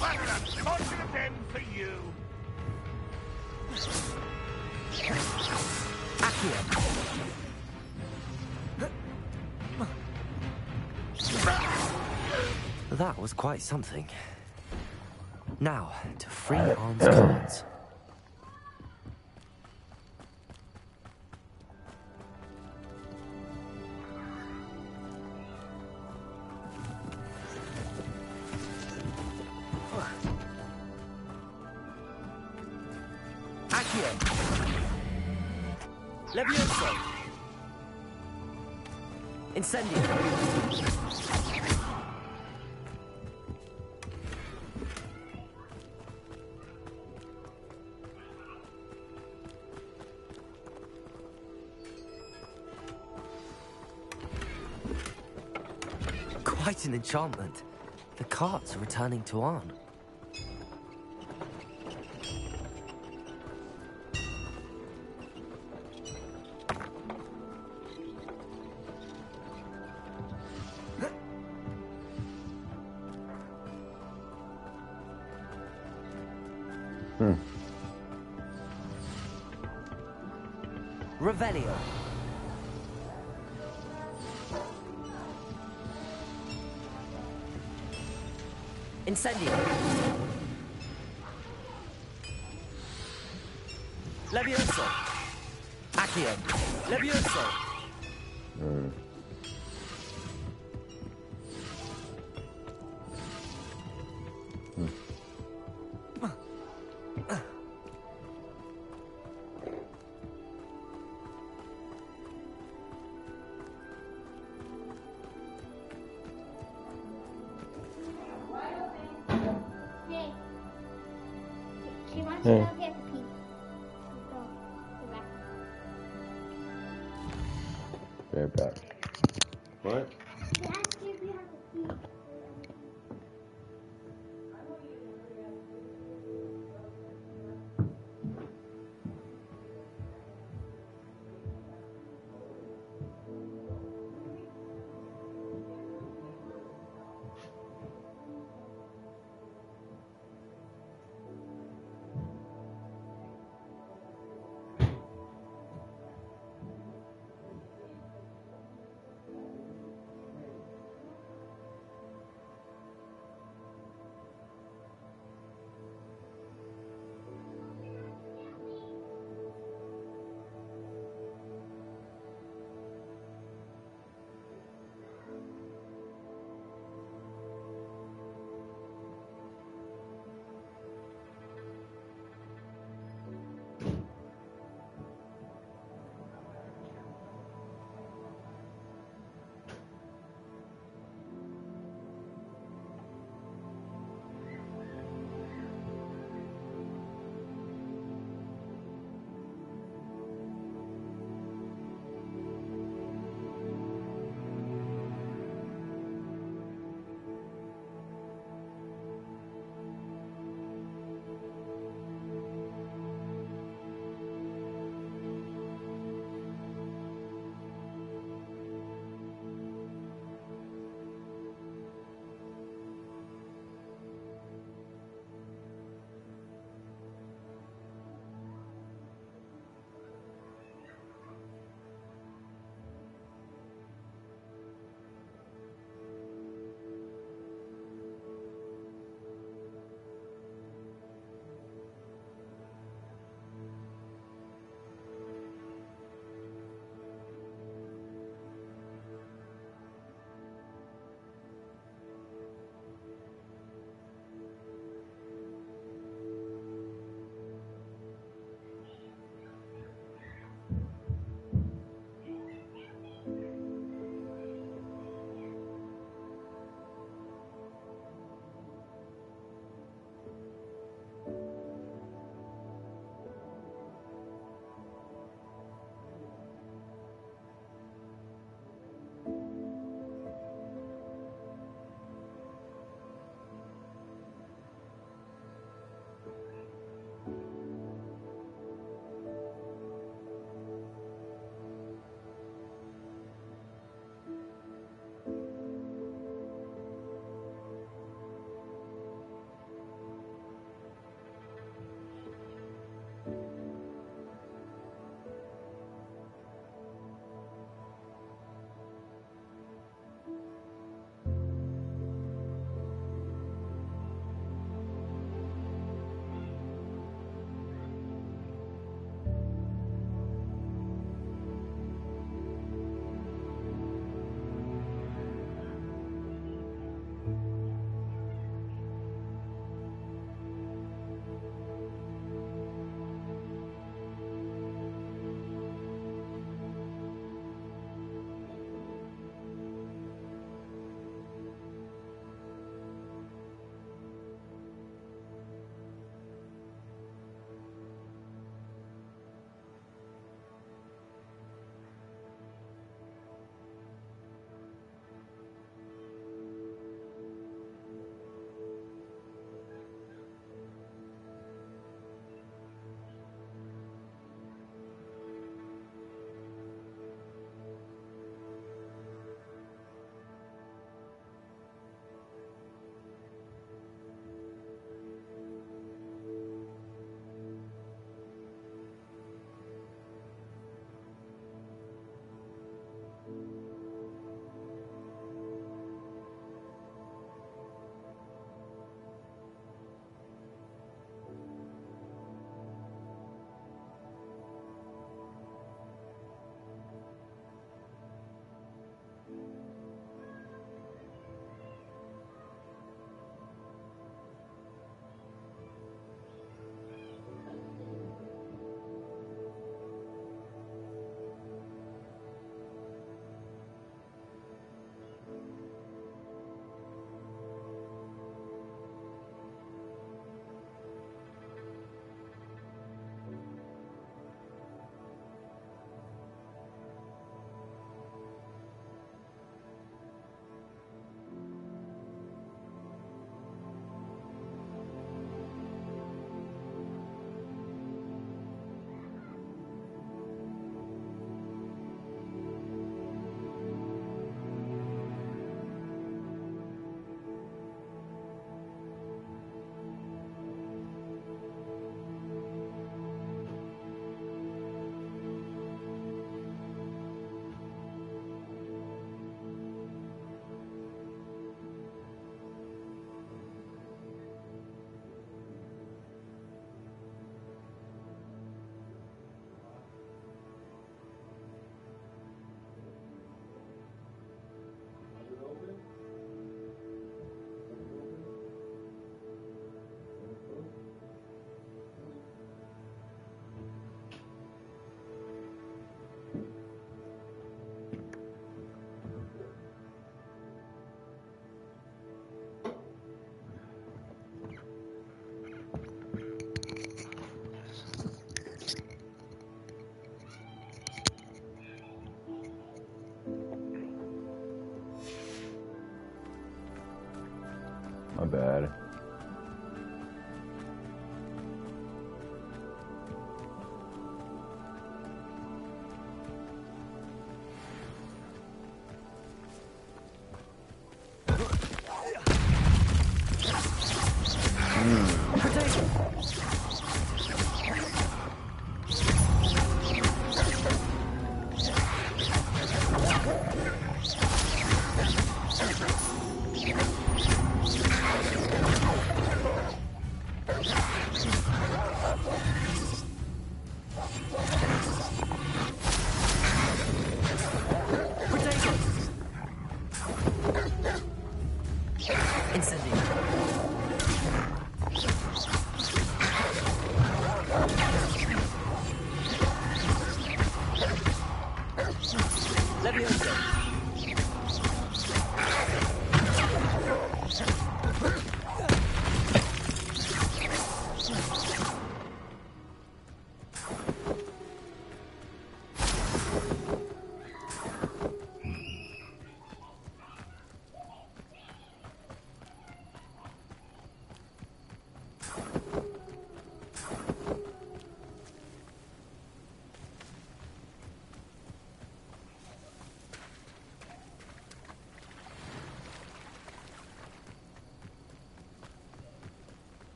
What an unfortunate end for you. That was quite something. Now, to free Hans cards. Levioso! Incendio! Quite an enchantment. The carts are returning to Arn. Revelio. Incendio. Levioso. Accio. Levioso. She wants Hey. to go get the key. Be right back. What? She asked you if you have a key. bad.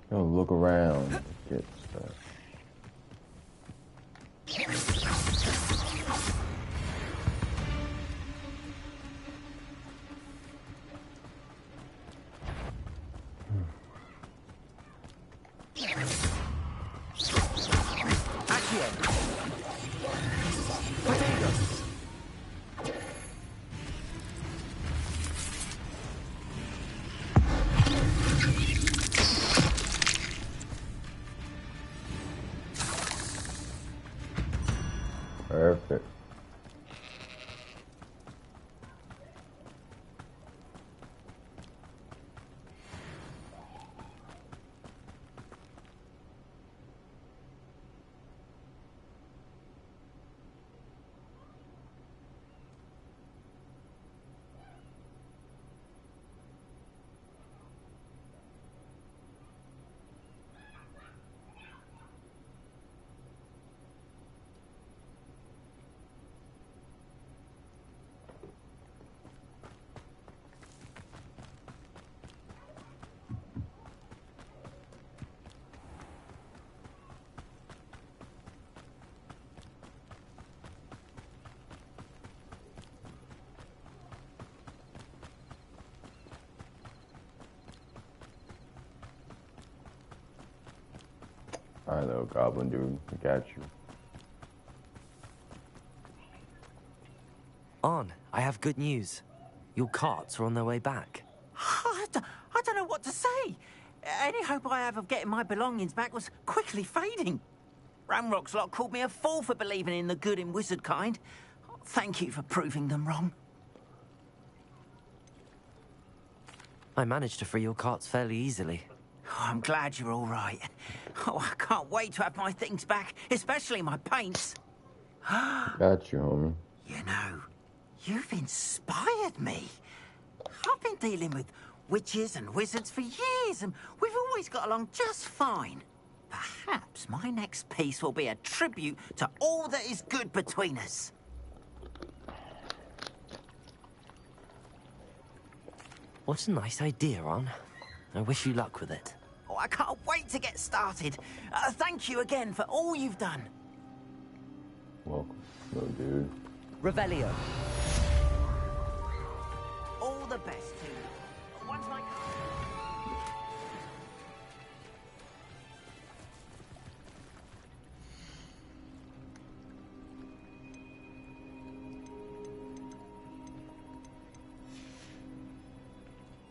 Go look around, get stuff. Perfect. I know, Goblin Dude. I got you. Arn, I have good news. Your carts are on their way back. I don't know what to say. Any hope I have of getting my belongings back was quickly fading. Ramrock's lot called me a fool for believing in the good in wizard kind. Thank you for proving them wrong. I managed to free your carts fairly easily. Oh, I'm glad you're all right. Oh, I can't wait to have my things back, especially my paints. Got you, homie. You know, you've inspired me. I've been dealing with witches and wizards for years, and we've always got along just fine. Perhaps my next piece will be a tribute to all that is good between us. What a nice idea, Arn. I wish you luck with it. Oh, I can't wait to get started. Thank you again for all you've done. Welcome, little dude. Revelio. All the best to you. Once my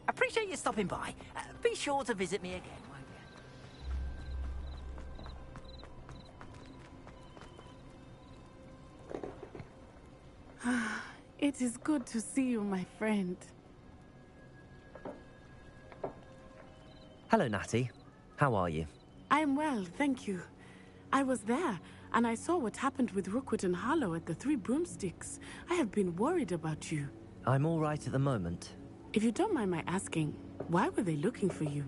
Appreciate you stopping by. Be sure to visit me again, won't you? It is good to see you, my friend. Hello, Natty. How are you? I'm well, thank you. I was there. and I saw what happened with Rookwood and Harlow at the Three Broomsticks. I have been worried about you. I'm all right at the moment. If you don't mind my asking, why were they looking for you?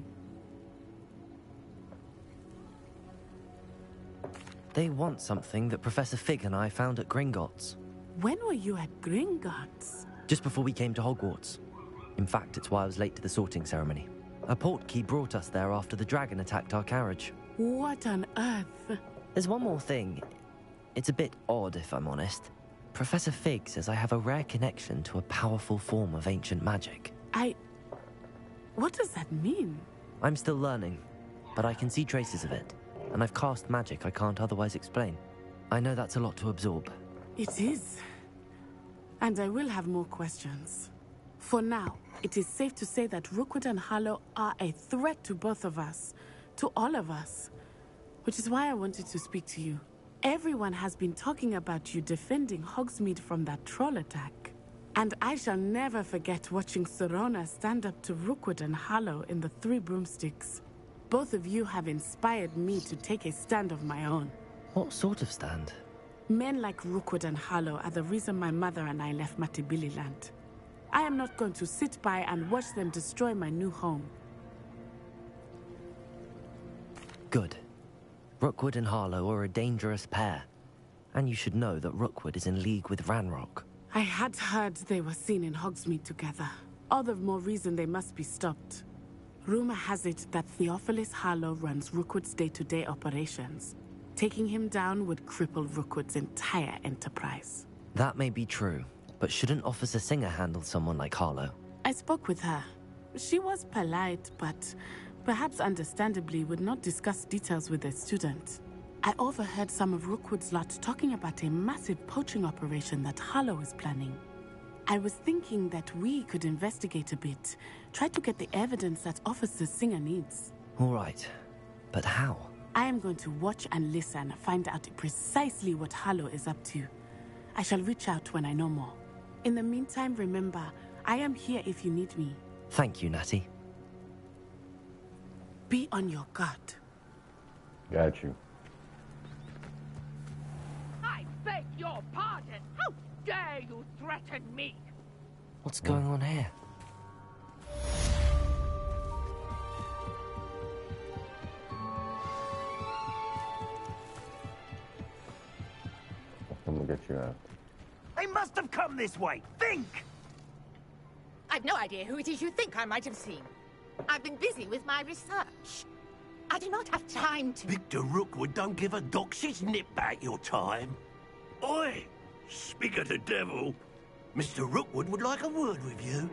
They want something that Professor Fig and I found at Gringotts. When were you at Gringotts? Just before we came to Hogwarts. In fact, it's why I was late to the sorting ceremony. A portkey brought us there after the dragon attacked our carriage. What on earth? There's one more thing. It's a bit odd, if I'm honest. Professor Fig says I have a rare connection to a powerful form of ancient magic. What does that mean? I'm still learning, but I can see traces of it. And I've cast magic I can't otherwise explain. I know that's a lot to absorb. It is. And I will have more questions. For now, it is safe to say that Rookwood and Harlow are a threat to both of us. To all of us. Which is why I wanted to speak to you. Everyone has been talking about you defending Hogsmeade from that troll attack. And I shall never forget watching Serona stand up to Rookwood and Harlow in the Three Broomsticks. Both of you have inspired me to take a stand of my own. What sort of stand? Men like Rookwood and Harlow are the reason my mother and I left Matibili land. I am not going to sit by and watch them destroy my new home. Good. Rookwood and Harlow are a dangerous pair. And you should know that Rookwood is in league with Ranrock. I had heard they were seen in Hogsmeade together. All the more reason they must be stopped. Rumor has it that Theophilus Harlow runs Rookwood's day-to-day operations. Taking him down would cripple Rookwood's entire enterprise. That may be true, but shouldn't Officer Singer handle someone like Harlow? I spoke with her. She was polite, but perhaps understandably would not discuss details with a student. I overheard some of Rookwood's lot talking about a massive poaching operation that Harlow is planning. I was thinking that we could investigate a bit, try to get the evidence that Officer Singer needs. All right, but how? I am going to watch and listen, find out precisely what Harlow is up to. I shall reach out when I know more. In the meantime, remember, I am here if you need me. Thank you, Natty. Be on your guard. Got you. I beg your pardon. How dare you threaten me? What's going on here? I'm gonna get you out. They must have come this way. Think! I've no idea who it is you think I might have seen. I've been busy with my research. I do not have time to... Victor Rookwood don't give a doxy's nip back your time. Oi! Speak of the devil. Mr. Rookwood would like a word with you.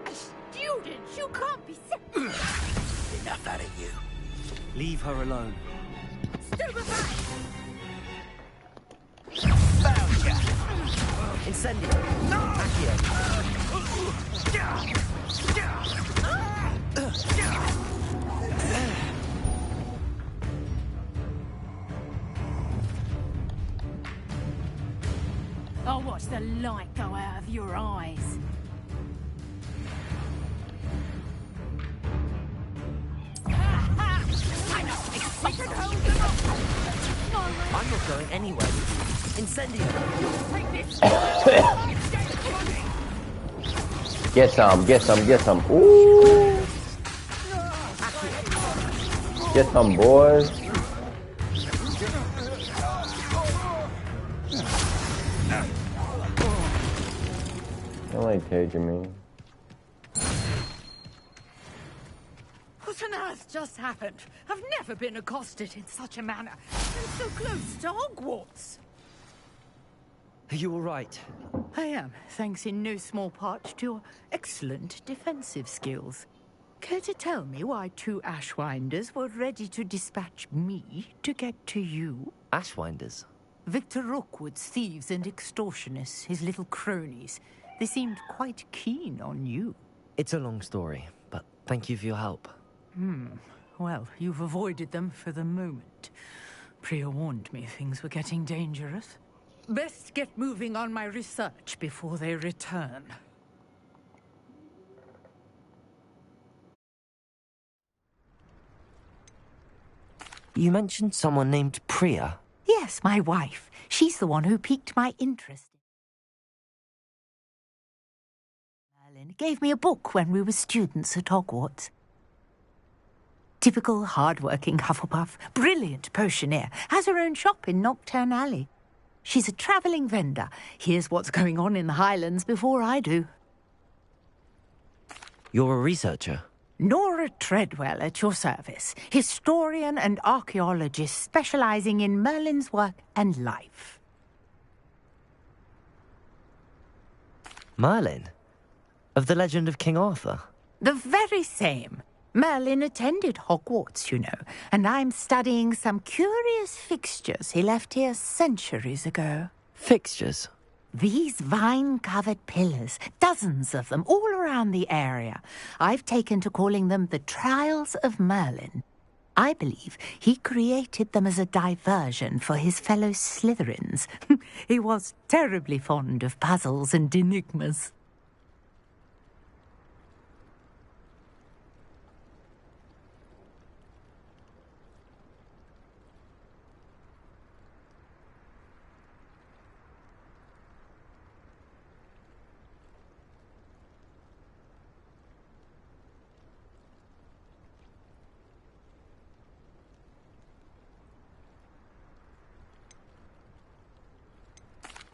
A student? You can't be... Enough out of you. Leave her alone. Stupefy! Found ya! Incendio! Accio! I'll watch the light go out of your eyes. I'm not going anywhere with you. Incendio! Get some, get some, get some. Ooh! Get some, boys. I like taking me. What on earth just happened? I've never been accosted in such a manner. And so close to Hogwarts. Are you all right? I am, thanks in no small part to your excellent defensive skills. Care to tell me why two Ashwinders were ready to dispatch me to get to you? Ashwinders? Victor Rookwood's thieves and extortionists, his little cronies. They seemed quite keen on you. It's a long story, but thank you for your help. Well, you've avoided them for the moment. Priya warned me things were getting dangerous. Best get moving on my research before they return. You mentioned someone named Priya. Yes, my wife. She's the one who piqued my interest. Merlin gave me a book when we were students at Hogwarts. Typical hard-working Hufflepuff, brilliant potioneer, has her own shop in Nocturne Alley. She's a travelling vendor. Hears what's going on in the Highlands before I do. You're a researcher? Nora Treadwell at your service, historian and archaeologist specialising in Merlin's work and life. Merlin? Of the legend of King Arthur? The very same. Merlin attended Hogwarts, you know, and I'm studying some curious fixtures he left here centuries ago. Fixtures? These vine-covered pillars, dozens of them, all around the area. I've taken to calling them the Trials of Merlin. I believe he created them as a diversion for his fellow Slytherins. He was terribly fond of puzzles and enigmas.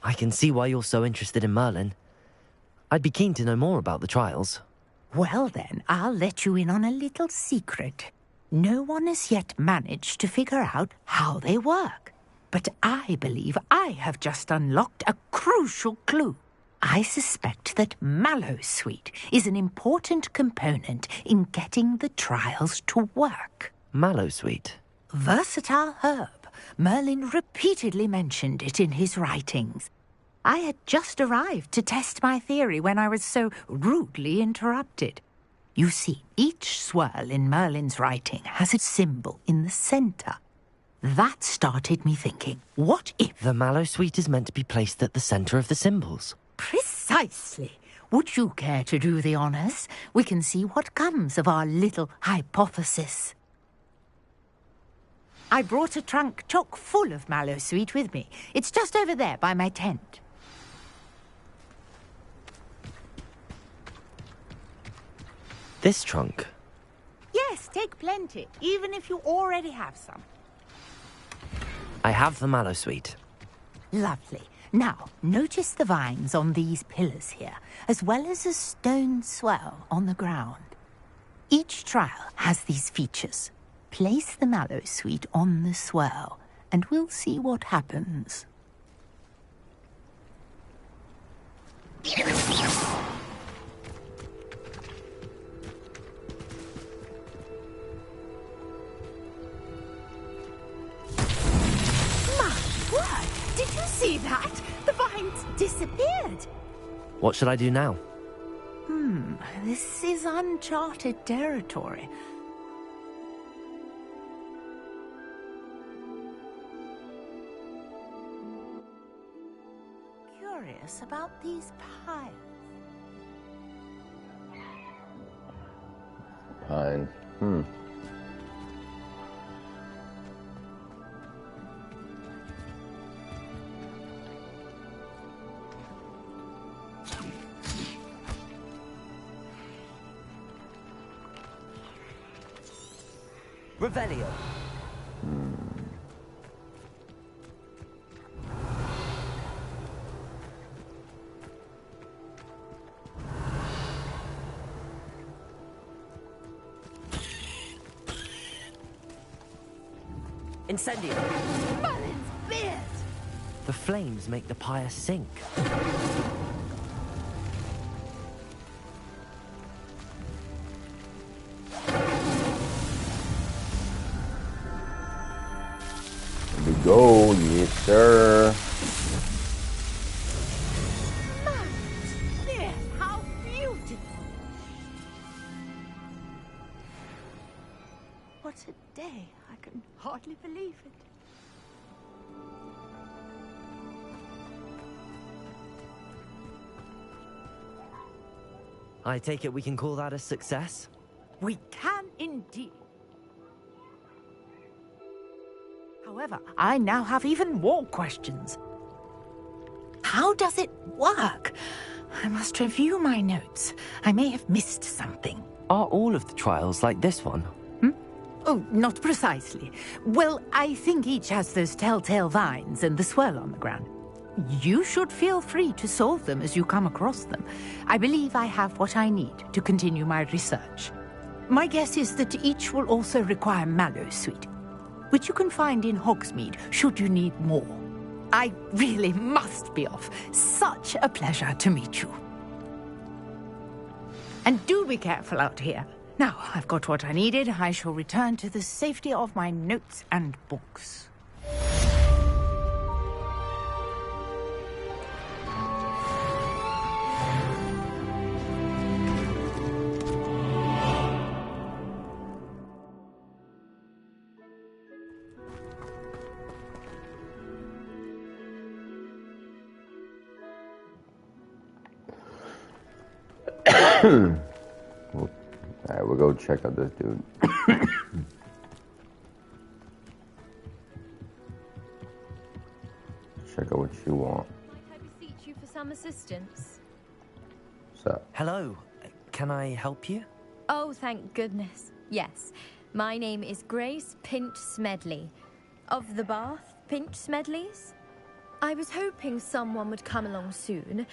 I can see why you're so interested in Merlin. I'd be keen to know more about the trials. Well then, I'll let you in on a little secret. No one has yet managed to figure out how they work. But I believe I have just unlocked a crucial clue. I suspect that Mallowsweet is an important component in getting the trials to work. Mallowsweet? Versatile herb. Merlin repeatedly mentioned it in his writings. I had just arrived to test my theory when I was so rudely interrupted. You see, each swirl in Merlin's writing has a symbol in the centre. That started me thinking, what if... The Mallowsweet is meant to be placed at the centre of the symbols. Precisely. Would you care to do the honours? We can see what comes of our little hypothesis. I brought a trunk chock full of Mallowsweet with me. It's just over there by my tent. This trunk? Yes, take plenty, even if you already have some. I have the Mallowsweet. Lovely. Now, notice the vines on these pillars here, as well as a stone swell on the ground. Each trial has these features. Place the Mallowsweet on the swirl, and we'll see what happens. Did you see that? The vines disappeared. What should I do now? This is uncharted territory. Curious about these piles. Pines. Revelio. Incendio. Merlin's beard! The flames make the pyre sink. Here we go, yes sir. Merlin's beard! How beautiful! What a day. I can hardly believe it. I take it we can call that a success? We can indeed. However, I now have even more questions. How does it work? I must review my notes. I may have missed something. Are all of the trials like this one? Oh, not precisely. Well, I think each has those telltale vines and the swirl on the ground. You should feel free to solve them as you come across them. I believe I have what I need to continue my research. My guess is that each will also require mallow sweet, which you can find in Hogsmeade should you need more. I really must be off. Such a pleasure to meet you. And do be careful out here. Now, I've got what I needed. I shall return to the safety of my notes and books. Alright, we'll go check out this dude. Check out what you want. I beseech you for some assistance. What's up? Hello. Can I help you? Oh, thank goodness. Yes. My name is Grace Pinch Smedley. Of the Bath Pinch Smedleys? I was hoping someone would come along soon.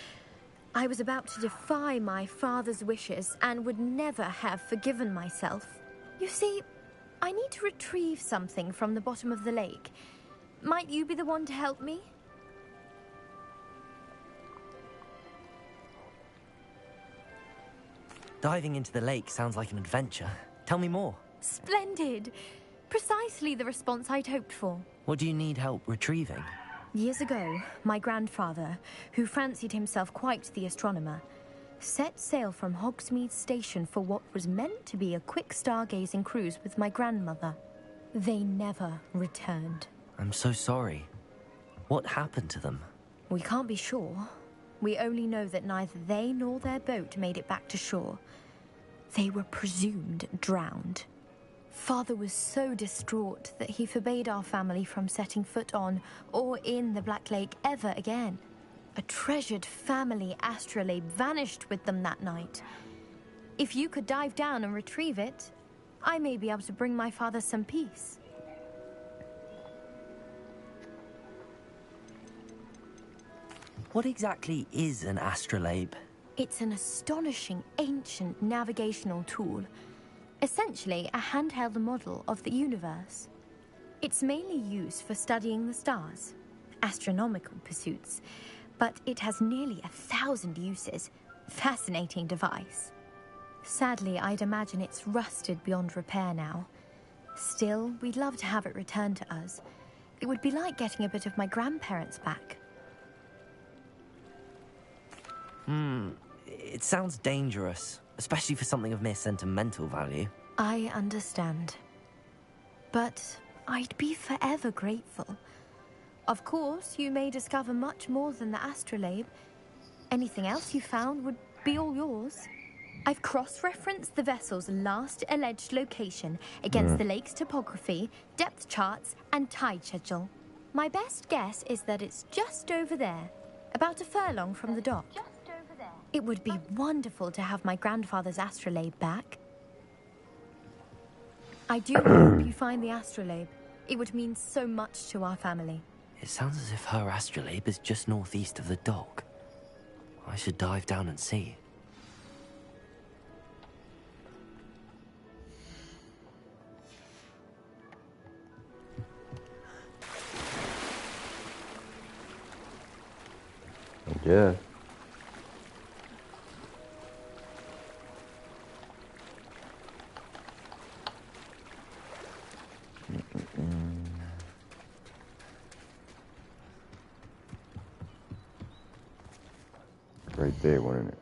I was about to defy my father's wishes and would never have forgiven myself. You see, I need to retrieve something from the bottom of the lake. Might you be the one to help me? Diving into the lake sounds like an adventure. Tell me more. Splendid! Precisely the response I'd hoped for. What do you need help retrieving? Years ago, my grandfather, who fancied himself quite the astronomer, set sail from Hogsmeade Station for what was meant to be a quick stargazing cruise with my grandmother. They never returned. I'm so sorry. What happened to them? We can't be sure. We only know that neither they nor their boat made it back to shore. They were presumed drowned. Father was so distraught that he forbade our family from setting foot on or in the Black Lake ever again. A treasured family astrolabe vanished with them that night. If you could dive down and retrieve it, I may be able to bring my father some peace. What exactly is an astrolabe? It's an astonishing ancient navigational tool. Essentially, a handheld model of the universe. It's mainly used for studying the stars, astronomical pursuits, but it has nearly 1,000 uses. Fascinating device. Sadly, I'd imagine it's rusted beyond repair now. Still, we'd love to have it returned to us. It would be like getting a bit of my grandparents back. It sounds dangerous, especially for something of mere sentimental value. I understand. But I'd be forever grateful. Of course, you may discover much more than the astrolabe. Anything else you found would be all yours. I've cross-referenced the vessel's last alleged location against the lake's topography, depth charts, and tide schedule. My best guess is that it's just over there, about a furlong from the dock. It would be wonderful to have my grandfather's astrolabe back. I do hope you find the astrolabe. It would mean so much to our family. It sounds as if her astrolabe is just northeast of the dock. I should dive down and see. Yeah. Right there, wasn't it?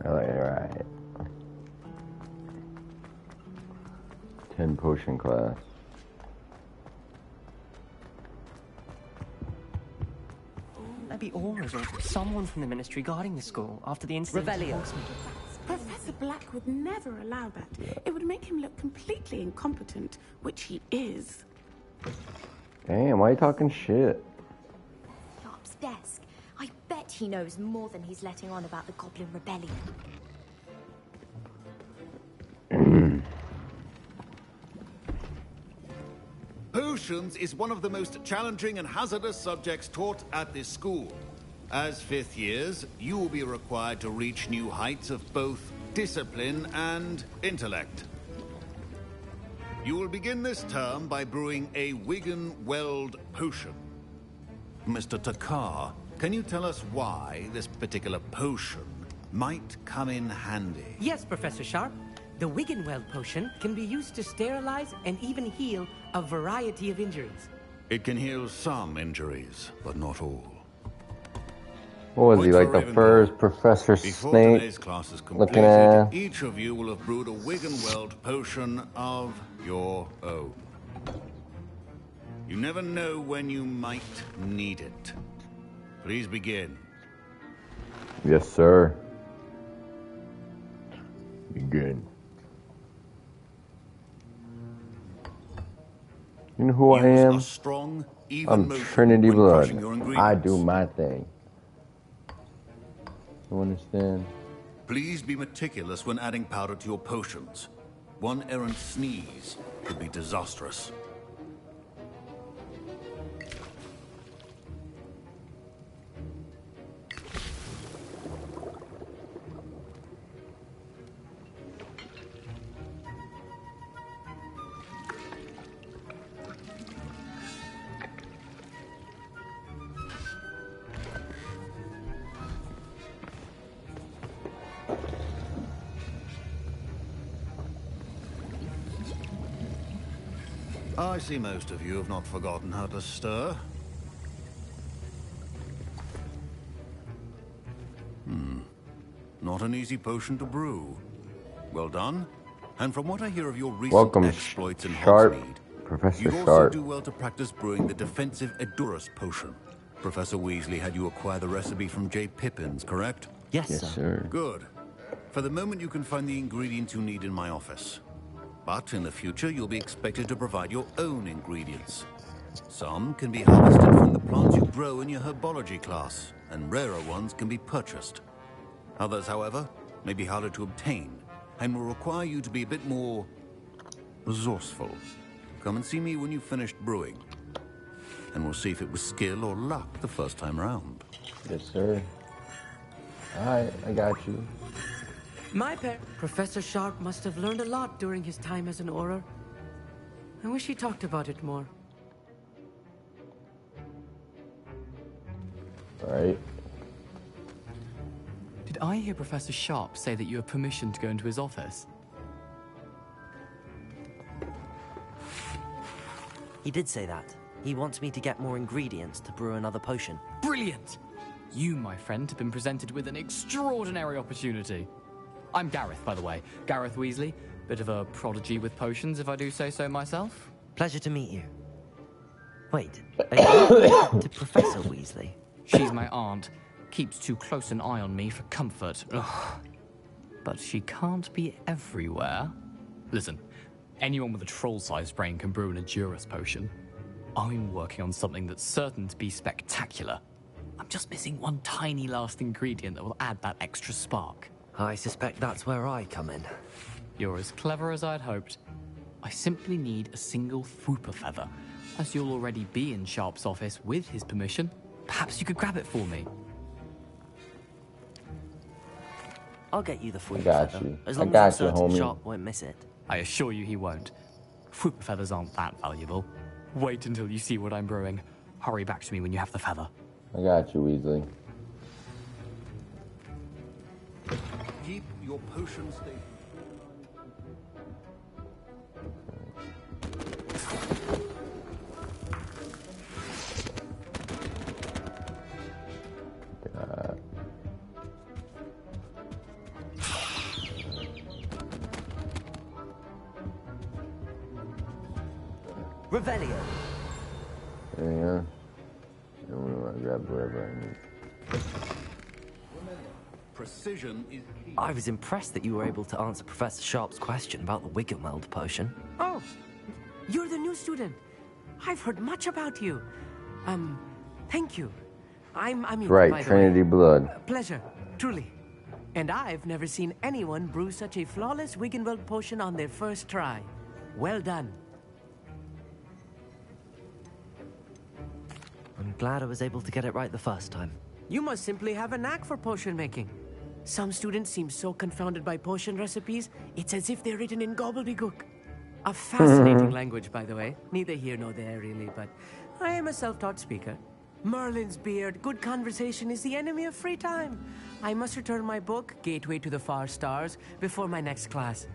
Alright. 10 potion class. Maybe Aura's or someone from the Ministry guarding the school after the incident. Revelio. Professor Black would never allow that. It would make him look completely incompetent, which he is. Damn, why are you talking shit? Sharp's desk. I bet he knows more than he's letting on about the Goblin Rebellion. Potions is one of the most challenging and hazardous subjects taught at this school. As fifth years, you will be required to reach new heights of both discipline and intellect. You will begin this term by brewing a Wigan-Weld potion. Mr. Takar, can you tell us why this particular potion might come in handy? Yes, Professor Sharp. The Wigan-Weld potion can be used to sterilize and even heal a variety of injuries. It can heal some injuries, but not all. What was he, like the first Professor Before Snape today's class is looking completed, at? each of you will have brewed a Wigan-Weld potion of your own. You never know when you might need it. Please begin. Yes, sir. Begin. You know who I am? Strong, even I'm motion Trinity when Blood. crushing your I ingredients. do my thing. You understand? Please be meticulous when adding powder to your potions. One errant sneeze could be disastrous. I see most of you have not forgotten how to stir. Not an easy potion to brew. Well done. And from what I hear of your recent Welcome, exploits in Sharp. Hogsmeade, Professor you'd also Sharp. do well to practice brewing the defensive Edurus potion. Professor Weasley had you acquire the recipe from J. Pippins, correct? Yes, sir. Good. For the moment, you can find the ingredients you need in my office. But in the future, you'll be expected to provide your own ingredients. Some can be harvested from the plants you grow in your herbology class, and rarer ones can be purchased. Others, however, may be harder to obtain, and will require you to be a bit more resourceful. Come and see me when you've finished brewing, and we'll see if it was skill or luck the first time round. Yes, sir. Alright, I got you. Professor Sharp must have learned a lot during his time as an Auror. I wish he talked about it more. Alright. Did I hear Professor Sharp say that you have permission to go into his office? He did say that. He wants me to get more ingredients to brew another potion. Brilliant! You, my friend, have been presented with an extraordinary opportunity. I'm Gareth, by the way. Gareth Weasley. Bit of a prodigy with potions, if I do say so myself. Pleasure to meet you. Wait, are you to Professor Weasley? She's my aunt. Keeps too close an eye on me for comfort. Ugh. But she can't be everywhere. Listen, anyone with a troll-sized brain can brew an Edurus potion. I'm working on something that's certain to be spectacular. I'm just missing one tiny last ingredient that will add that extra spark. I suspect that's where I come in. You're as clever as I'd hoped. I simply need a single Fwooper feather. As you'll already be in Sharp's office with his permission, perhaps you could grab it for me. I'll get you the Fwooper got feather. you. As I long got as I'm you, certain homie. Sharp won't miss it. I assure you he won't. Fwooper feathers aren't that valuable. Wait until you see what I'm brewing. Hurry back to me when you have the feather. I got you, Weasley. Keep your potion stable. Revelio. There you go. I grab whatever I need. Precision is key. I was impressed that you were able to answer Professor Sharp's question about the Wiggenweld potion. Oh, you're the new student. I've heard much about you. Thank you. I mean, That's right, by the Trinity way, blood. pleasure, truly. And I've never seen anyone brew such a flawless Wiggenweld potion on their first try. Well done. I'm glad I was able to get it right the first time. You must simply have a knack for potion making. Some students seem so confounded by potion recipes, it's as if they're written in gobbledygook. A fascinating language, by the way. Neither here nor there, really, but I am a self-taught speaker. Merlin's beard, good conversation is the enemy of free time. I must return my book, Gateway to the Far Stars, before my next class.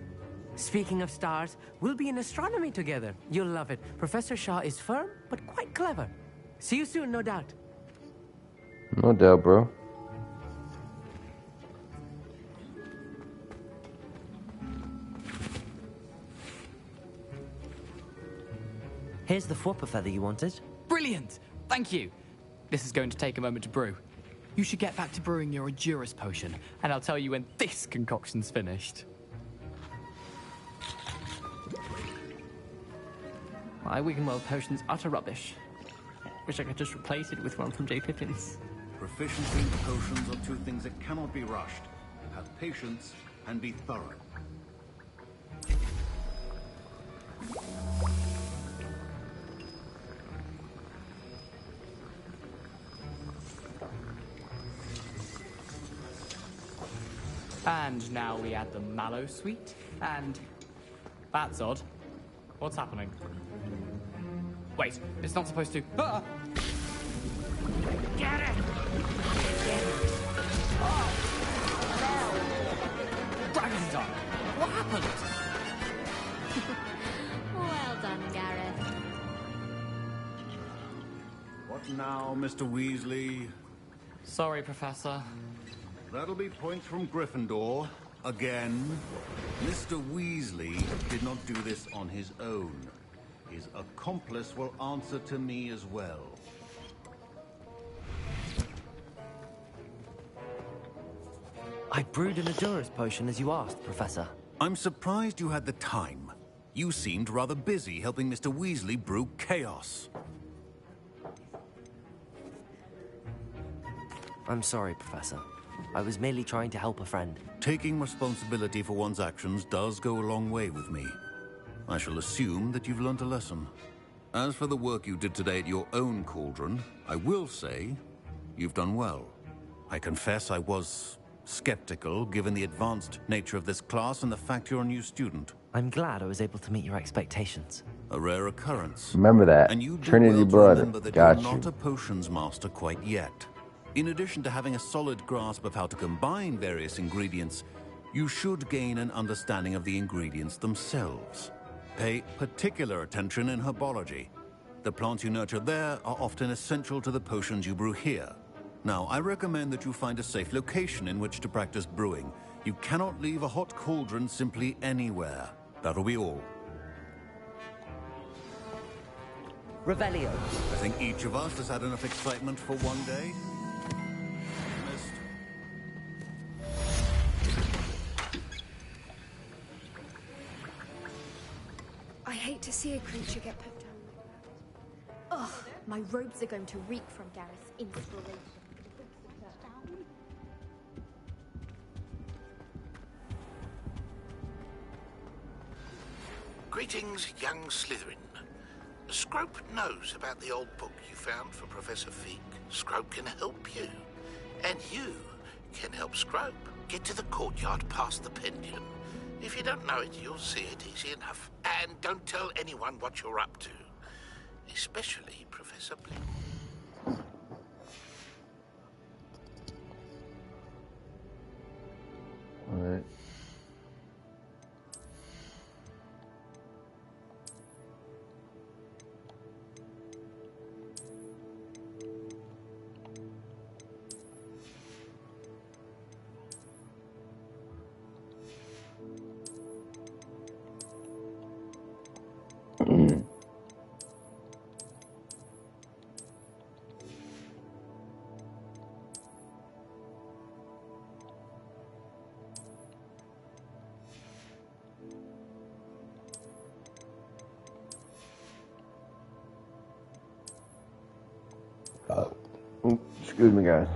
Speaking of stars, we'll be in astronomy together. You'll love it. Professor Shaw is firm, but quite clever. See you soon, no doubt. No doubt, bro. Here's the Fwopper feather you wanted. Brilliant! Thank you. This is going to take a moment to brew. You should get back to brewing your Endurus potion, and I'll tell you when this concoction's finished. My Wiggenweld potion's utter rubbish. Wish I could just replace it with one from J. Pippin's. Proficiency in potions are two things that cannot be rushed. Have patience and be thorough. And now we add the mallow sweet, and... That's odd. What's happening? Wait, it's not supposed to... Ah! Get it! Oh! Dragon's Eye! What happened? Well done, Gareth. What now, Mr. Weasley? Sorry, Professor. That'll be points from Gryffindor. Again. Mr. Weasley did not do this on his own. His accomplice will answer to me as well. I brewed an Endurus potion as you asked, Professor. I'm surprised you had the time. You seemed rather busy helping Mr. Weasley brew chaos. I'm sorry, Professor. I was merely trying to help a friend. Taking responsibility for one's actions does go a long way with me. I shall assume that you've learnt a lesson. As for the work you did today at your own cauldron, I will say you've done well. I confess I was skeptical, given the advanced nature of this class and the fact you're a new student. I'm glad I was able to meet your expectations. A rare occurrence. Remember that. And you do Trinity well to blood. remember that Got you're you. not a potions master quite yet. In addition to having a solid grasp of how to combine various ingredients, you should gain an understanding of the ingredients themselves. Pay particular attention in herbology. The plants you nurture there are often essential to the potions you brew here. Now, I recommend that you find a safe location in which to practice brewing. You cannot leave a hot cauldron simply anywhere. That'll be all. Revelio. I think each of us has had enough excitement for one day. I hate to see a creature get put down like that. Ugh, my robes are going to reek from Gareth's inspiration. Greetings, young Slytherin. Scrope knows about the old book you found for Professor Fig. Scrope can help you. And you can help Scrope. Get to the courtyard past the pendulum. If you don't know it, you'll see it easy enough. And don't tell anyone what you're up to. Especially Professor Blink. Alright. Excuse me, guys.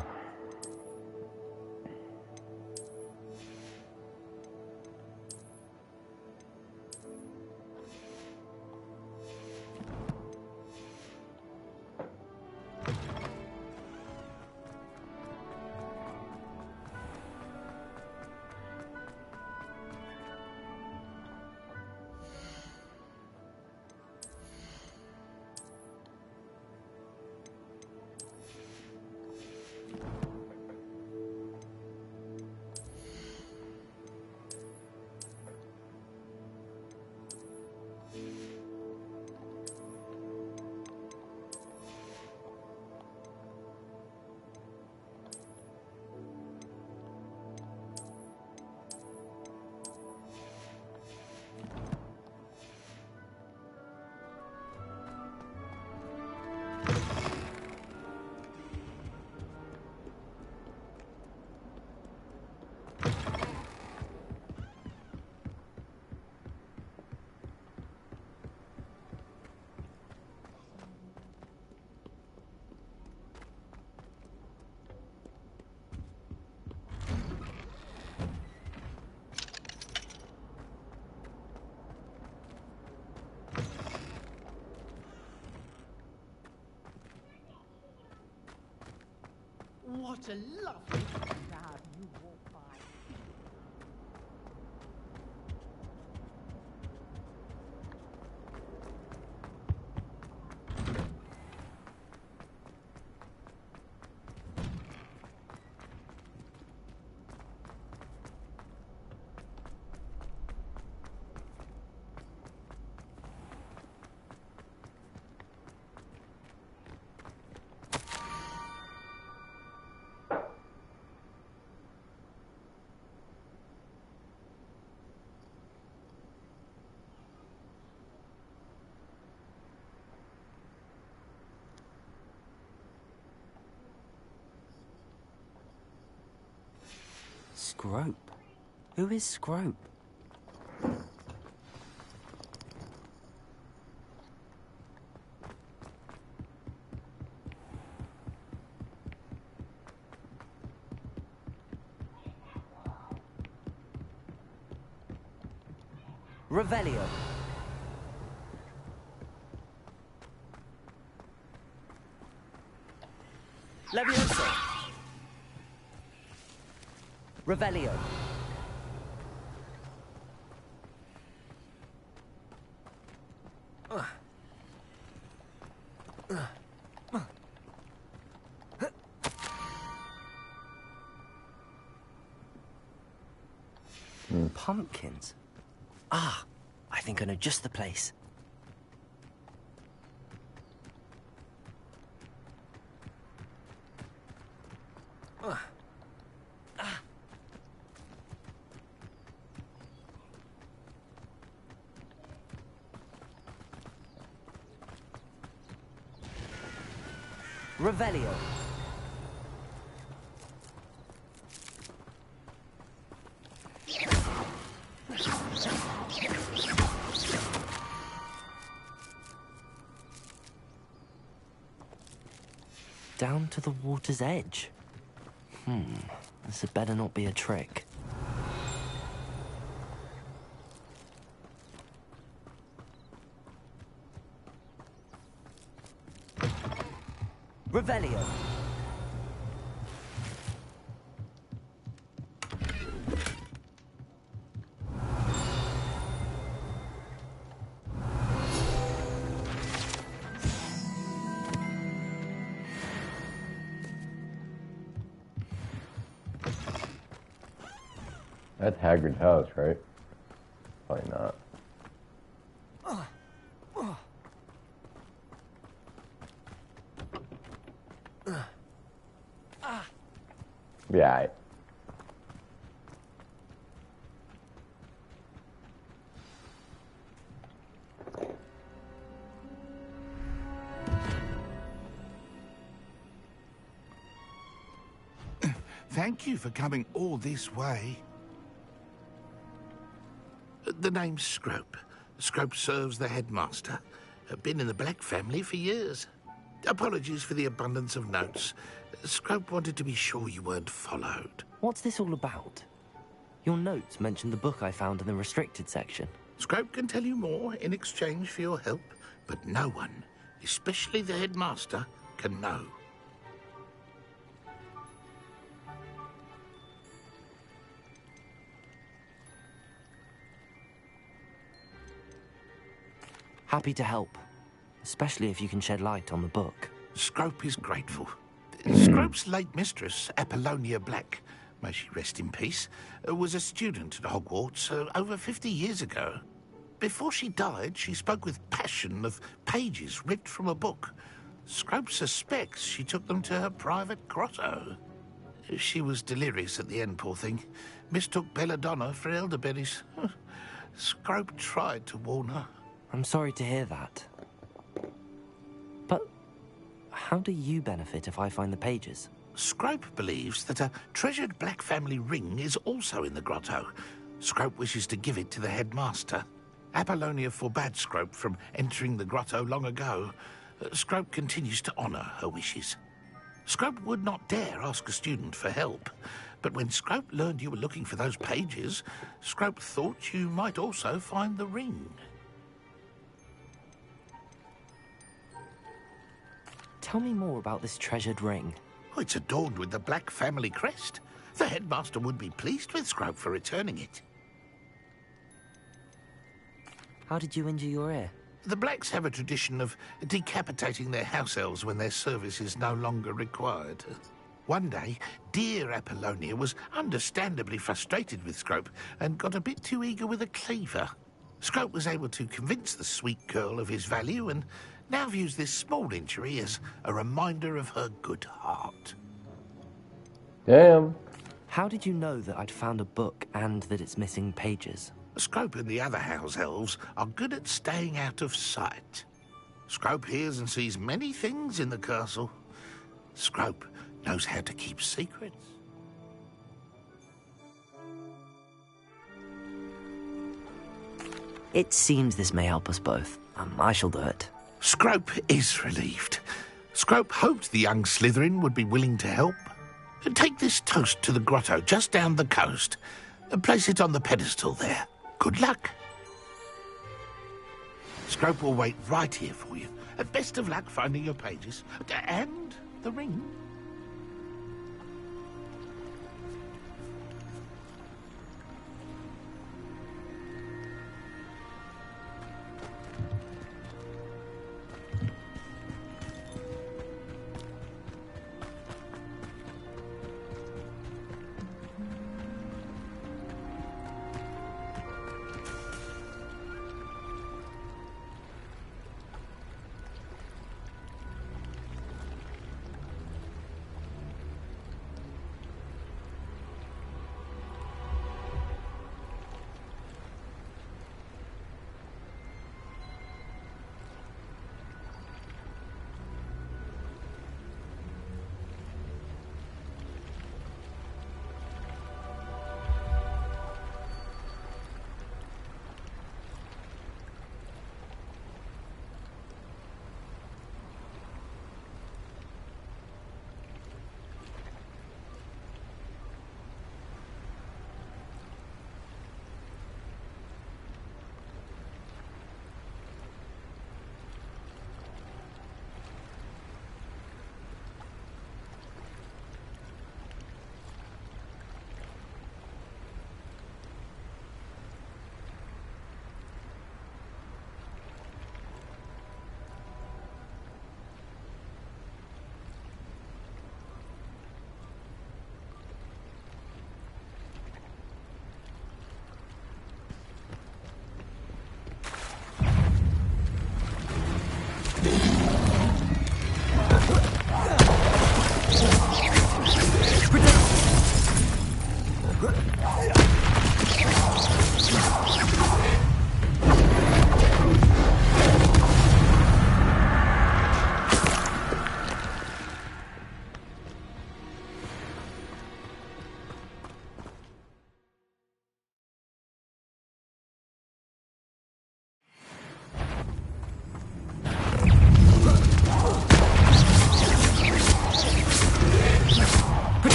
What a lovely crowd you walk by. Scrope? Who is Scrope? Revelio. Levioso. Revelio. Pumpkins? Ah, I think I know just the place. Revelio. Down to the water's edge. This had better not be a trick. Revelio. That's Hagrid's house, right? Probably not. Yeah. Thank you for coming all this way. The name's Scrope. Scrope serves the headmaster. Been in the Black family for years. Apologies for the abundance of notes. Scrope wanted to be sure you weren't followed. What's this all about? Your notes mentioned the book I found in the restricted section. Scrope can tell you more in exchange for your help, but no one, especially the headmaster, can know. Happy to help, especially if you can shed light on the book. Scrope is grateful. Scrope's late mistress, Apollonia Black, may she rest in peace, was a student at Hogwarts over 50 years ago. Before she died, she spoke with passion of pages ripped from a book. Scrope suspects she took them to her private grotto. She was delirious at the end, poor thing. Mistook belladonna for elderberries. Scrope tried to warn her. I'm sorry to hear that. But how do you benefit if I find the pages? Scrope believes that a treasured Black family ring is also in the grotto. Scrope wishes to give it to the headmaster. Apollonia forbade Scrope from entering the grotto long ago. Scrope continues to honour her wishes. Scrope would not dare ask a student for help, but when Scrope learned you were looking for those pages, Scrope thought you might also find the ring. Tell me more about this treasured ring. Oh, it's adorned with the Black family crest. The headmaster would be pleased with Scrope for returning it. How did you injure your ear? The Blacks have a tradition of decapitating their house elves when their service is no longer required. One day, dear Apollonia was understandably frustrated with Scrope and got a bit too eager with a cleaver. Scrope was able to convince the sweet girl of his value and now views this small injury as a reminder of her good heart. Damn. How did you know that I'd found a book and that it's missing pages? Scrope and the other house elves are good at staying out of sight. Scrope hears and sees many things in the castle. Scrope knows how to keep secrets. It seems this may help us both. I shall do it. Scrope is relieved. Scrope hoped the young Slytherin would be willing to help. Take this toast to the grotto just down the coast and place it on the pedestal there. Good luck. Scrope will wait right here for you. Best of luck finding your pages. And the ring.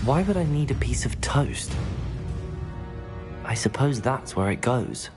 Why would I need a piece of toast? I suppose that's where it goes.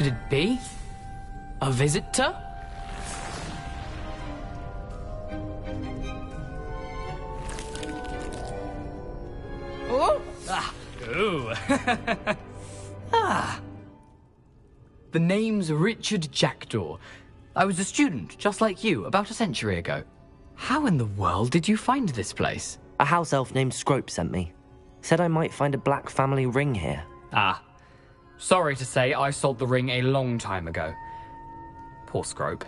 could it be? A visitor? Oh! Ah! Ooh! Ah! The name's Richard Jackdaw. I was a student, just like you, about a century ago. How in the world did you find this place? A house elf named Scrope sent me. Said I might find a black family ring here. Ah. Sorry to say, I sold the ring a long time ago. Poor Scrope.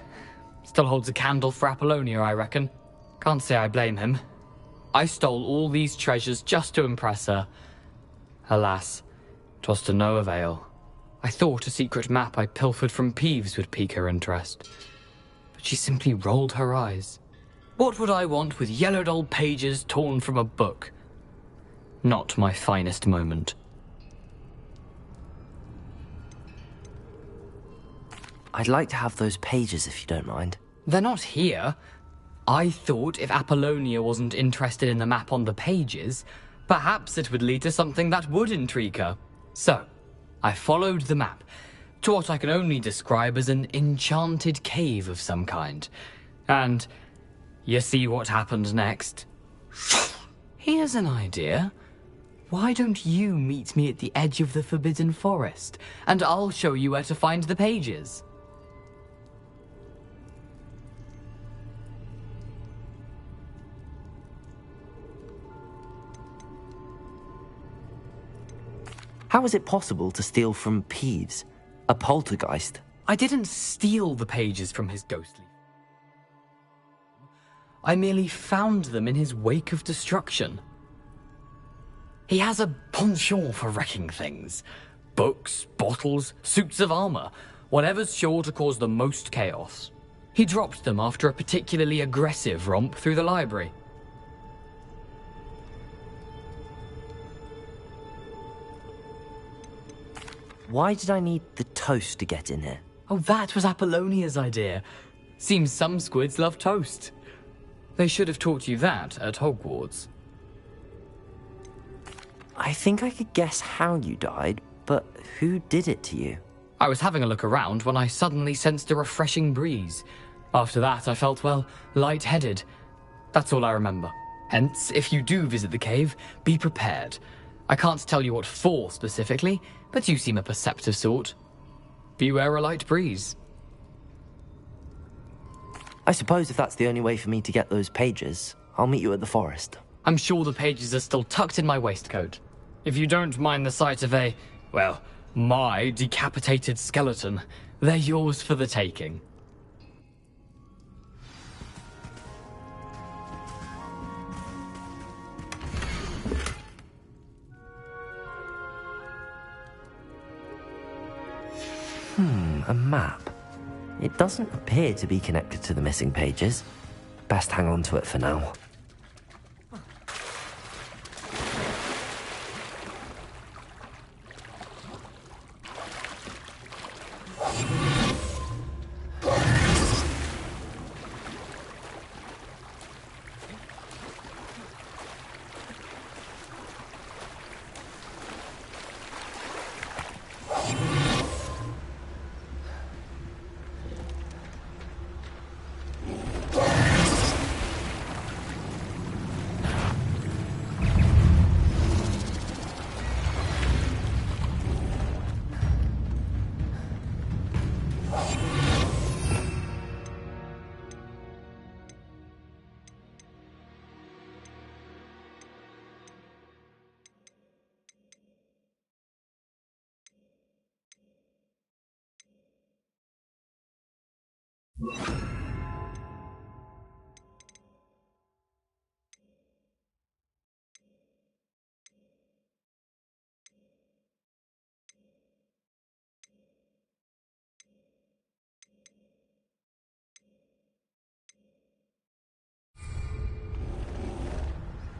Still holds a candle for Apollonia, I reckon. Can't say I blame him. I stole all these treasures just to impress her. Alas, 'twas to no avail. I thought a secret map I pilfered from Peeves would pique her interest. But she simply rolled her eyes. What would I want with yellowed old pages torn from a book? Not my finest moment. I'd like to have those pages if you don't mind. They're not here. I thought if Apollonia wasn't interested in the map on the pages, perhaps it would lead to something that would intrigue her. So, I followed the map to what I can only describe as an enchanted cave of some kind. And you see what happened next? Here's an idea. Why don't you meet me at the edge of the Forbidden Forest, and I'll show you where to find the pages. How is it possible to steal from Peeves? A poltergeist? I didn't steal the pages from his ghostly. I merely found them in his wake of destruction. He has a penchant for wrecking things. Books, bottles, suits of armor, whatever's sure to cause the most chaos. He dropped them after a particularly aggressive romp through the library. Why did I need the toast to get in here? Oh, that was Apollonia's idea. Seems some squids love toast. They should have taught you that at Hogwarts. I think I could guess how you died, but who did it to you? I was having a look around when I suddenly sensed a refreshing breeze. After that, I felt, well, lightheaded. That's all I remember. Hence, if you do visit the cave, be prepared. I can't tell you what for specifically, but you seem a perceptive sort. Beware a light breeze. I suppose if that's the only way for me to get those pages, I'll meet you at the forest. I'm sure the pages are still tucked in my waistcoat. If you don't mind the sight of a, well, my decapitated skeleton, they're yours for the taking. A map. It doesn't appear to be connected to the missing pages. Best hang on to it for now.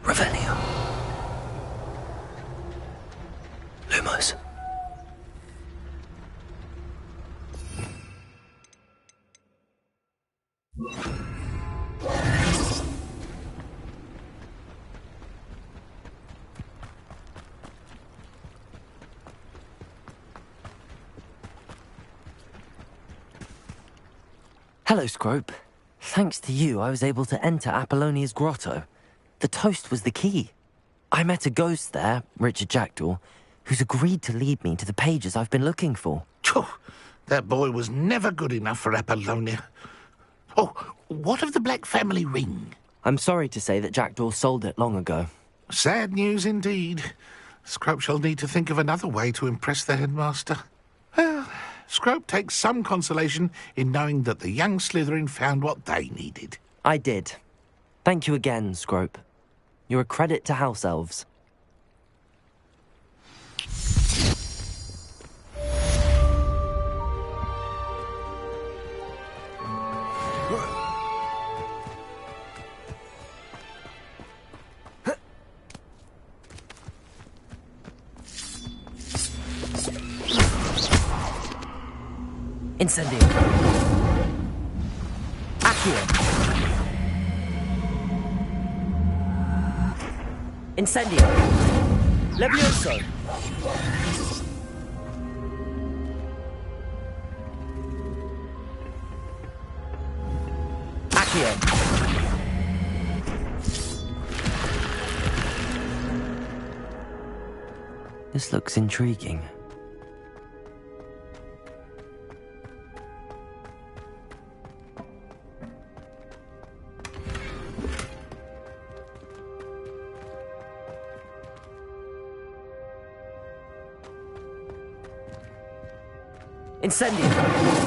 Revelio. Lumos. Hello, Scrope. Thanks to you, I was able to enter Apollonia's grotto. The toast was the key. I met a ghost there, Richard Jackdaw, who's agreed to lead me to the pages I've been looking for. Phew, that boy was never good enough for Apollonia. Oh, what of the Black family ring? I'm sorry to say that Jackdaw sold it long ago. Sad news indeed. Scrope shall need to think of another way to impress the headmaster. Well, Scrope takes some consolation in knowing that the young Slytherin found what they needed. I did. Thank you again, Scrope. You're a credit to House Elves. Incendio. Accio. Incendio. Levioso. Accio. This looks intriguing. Incendio.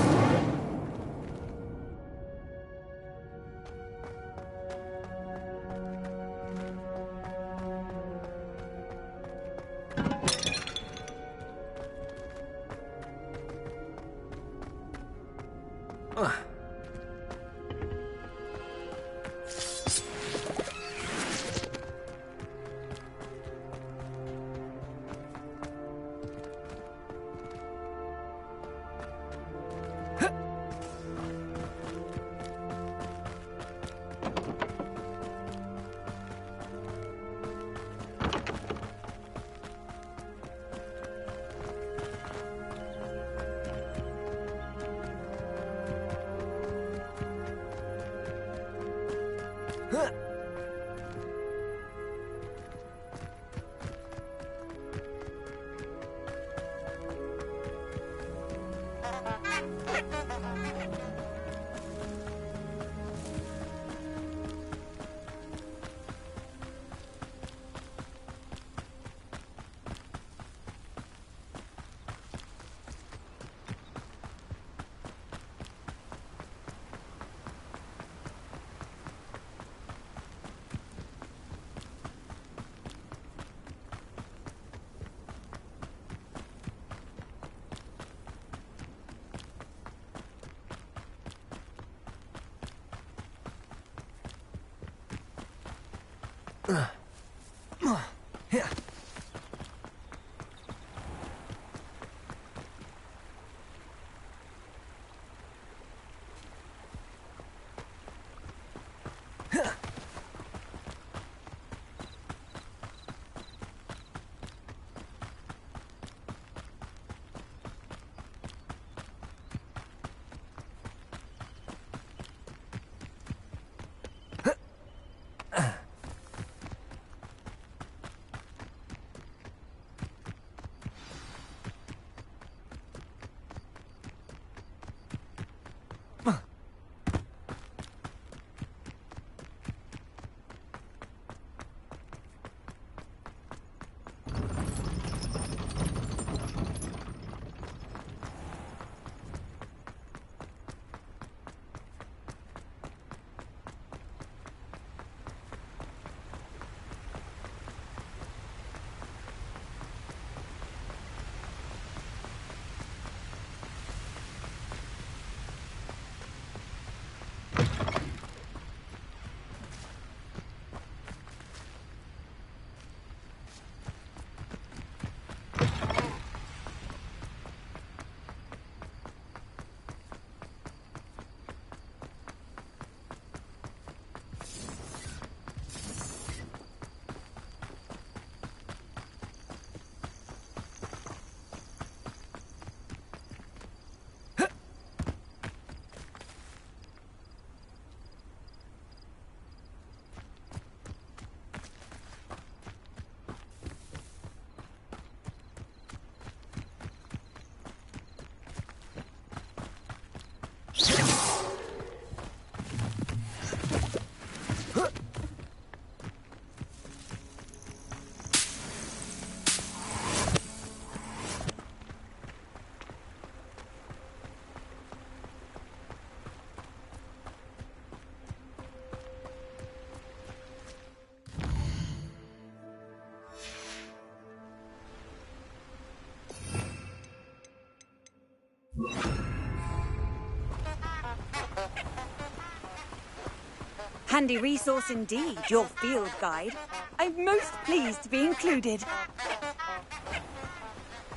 Handy resource indeed, your field guide. I'm most pleased to be included.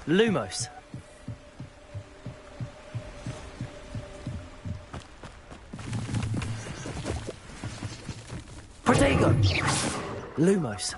Lumos. Protego! Lumos.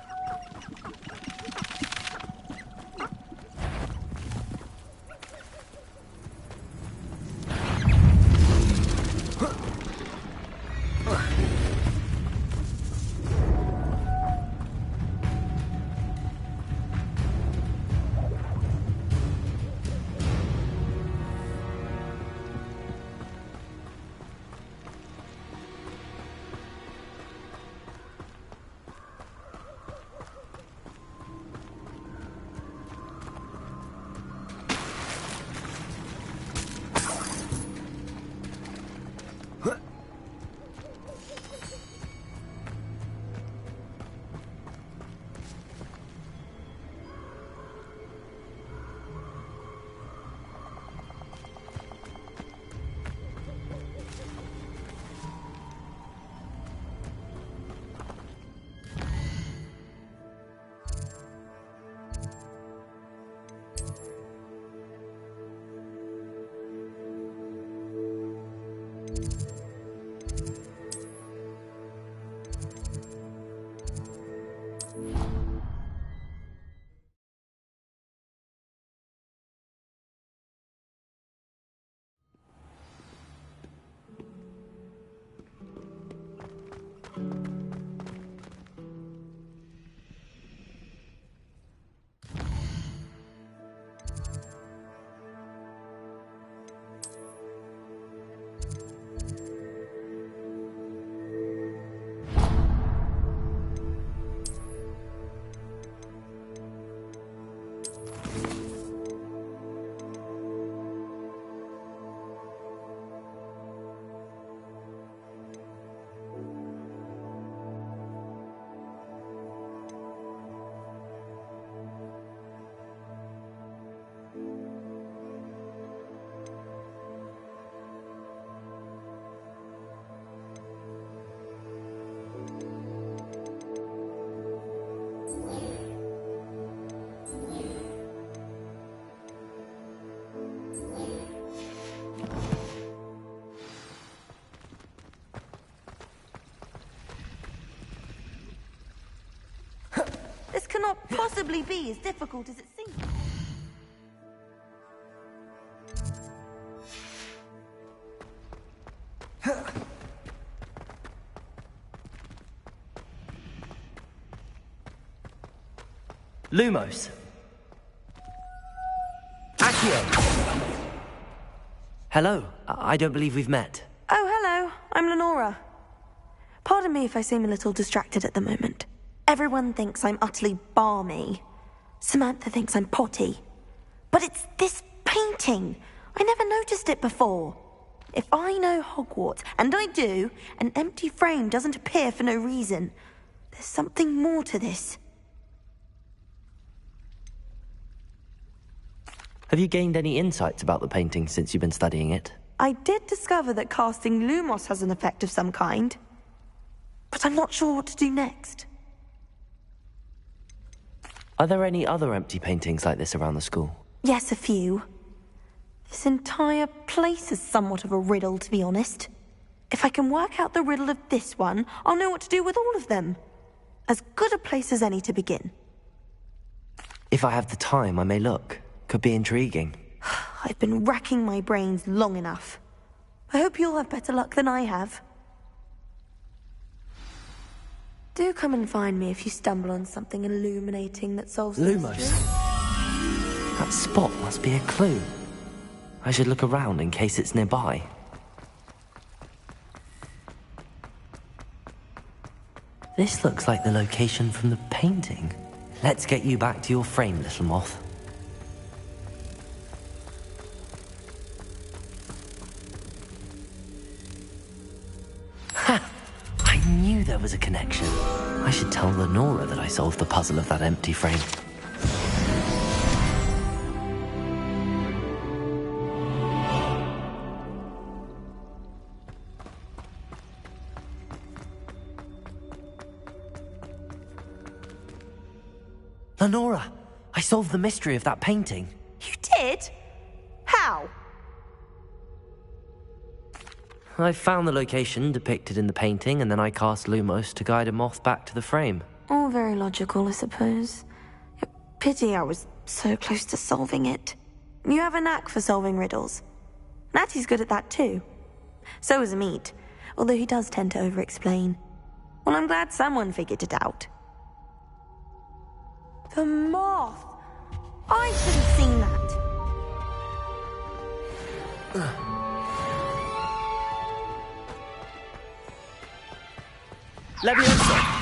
This cannot possibly be as difficult as it seems. Lumos. Accio. Hello. I don't believe we've met. Oh, hello. I'm Lenora. Pardon me if I seem a little distracted at the moment. Everyone thinks I'm utterly balmy. Samantha thinks I'm potty. But it's this painting. I never noticed it before. If I know Hogwarts, and I do, an empty frame doesn't appear for no reason. There's something more to this. Have you gained any insights about the painting since you've been studying it? I did discover that casting Lumos has an effect of some kind. But I'm not sure what to do next. Are there any other empty paintings like this around the school? Yes, a few. This entire place is somewhat of a riddle, to be honest. If I can work out the riddle of this one, I'll know what to do with all of them. As good a place as any to begin. If I have the time, I may look. Could be intriguing. I've been racking my brains long enough. I hope you'll have better luck than I have. Do come and find me if you stumble on something illuminating that solves the Lumos. mystery. That spot must be a clue. I should look around in case it's nearby. This looks like the location from the painting. Let's get you back to your frame, little moth. Ha! I knew there was a connection. I should tell Lenora that I solved the puzzle of that empty frame. Lenora, I solved the mystery of that painting. You did? How? I found the location depicted in the painting, and then I cast Lumos to guide a moth back to the frame. All very logical, I suppose. Pity I was so close to solving it. You have a knack for solving riddles. Natty's good at that too. So is Amit, although he does tend to over-explain. Well, I'm glad someone figured it out. The moth! I should have seen that. Leviosa!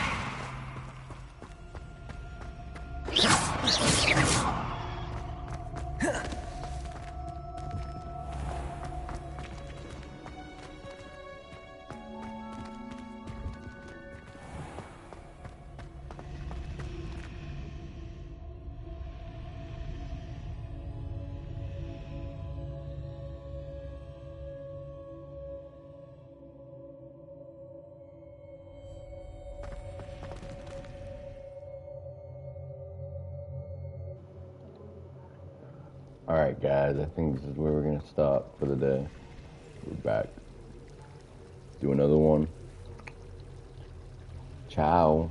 Alright guys, I think this is where we're gonna stop for the day. We're back. Do another one. Ciao.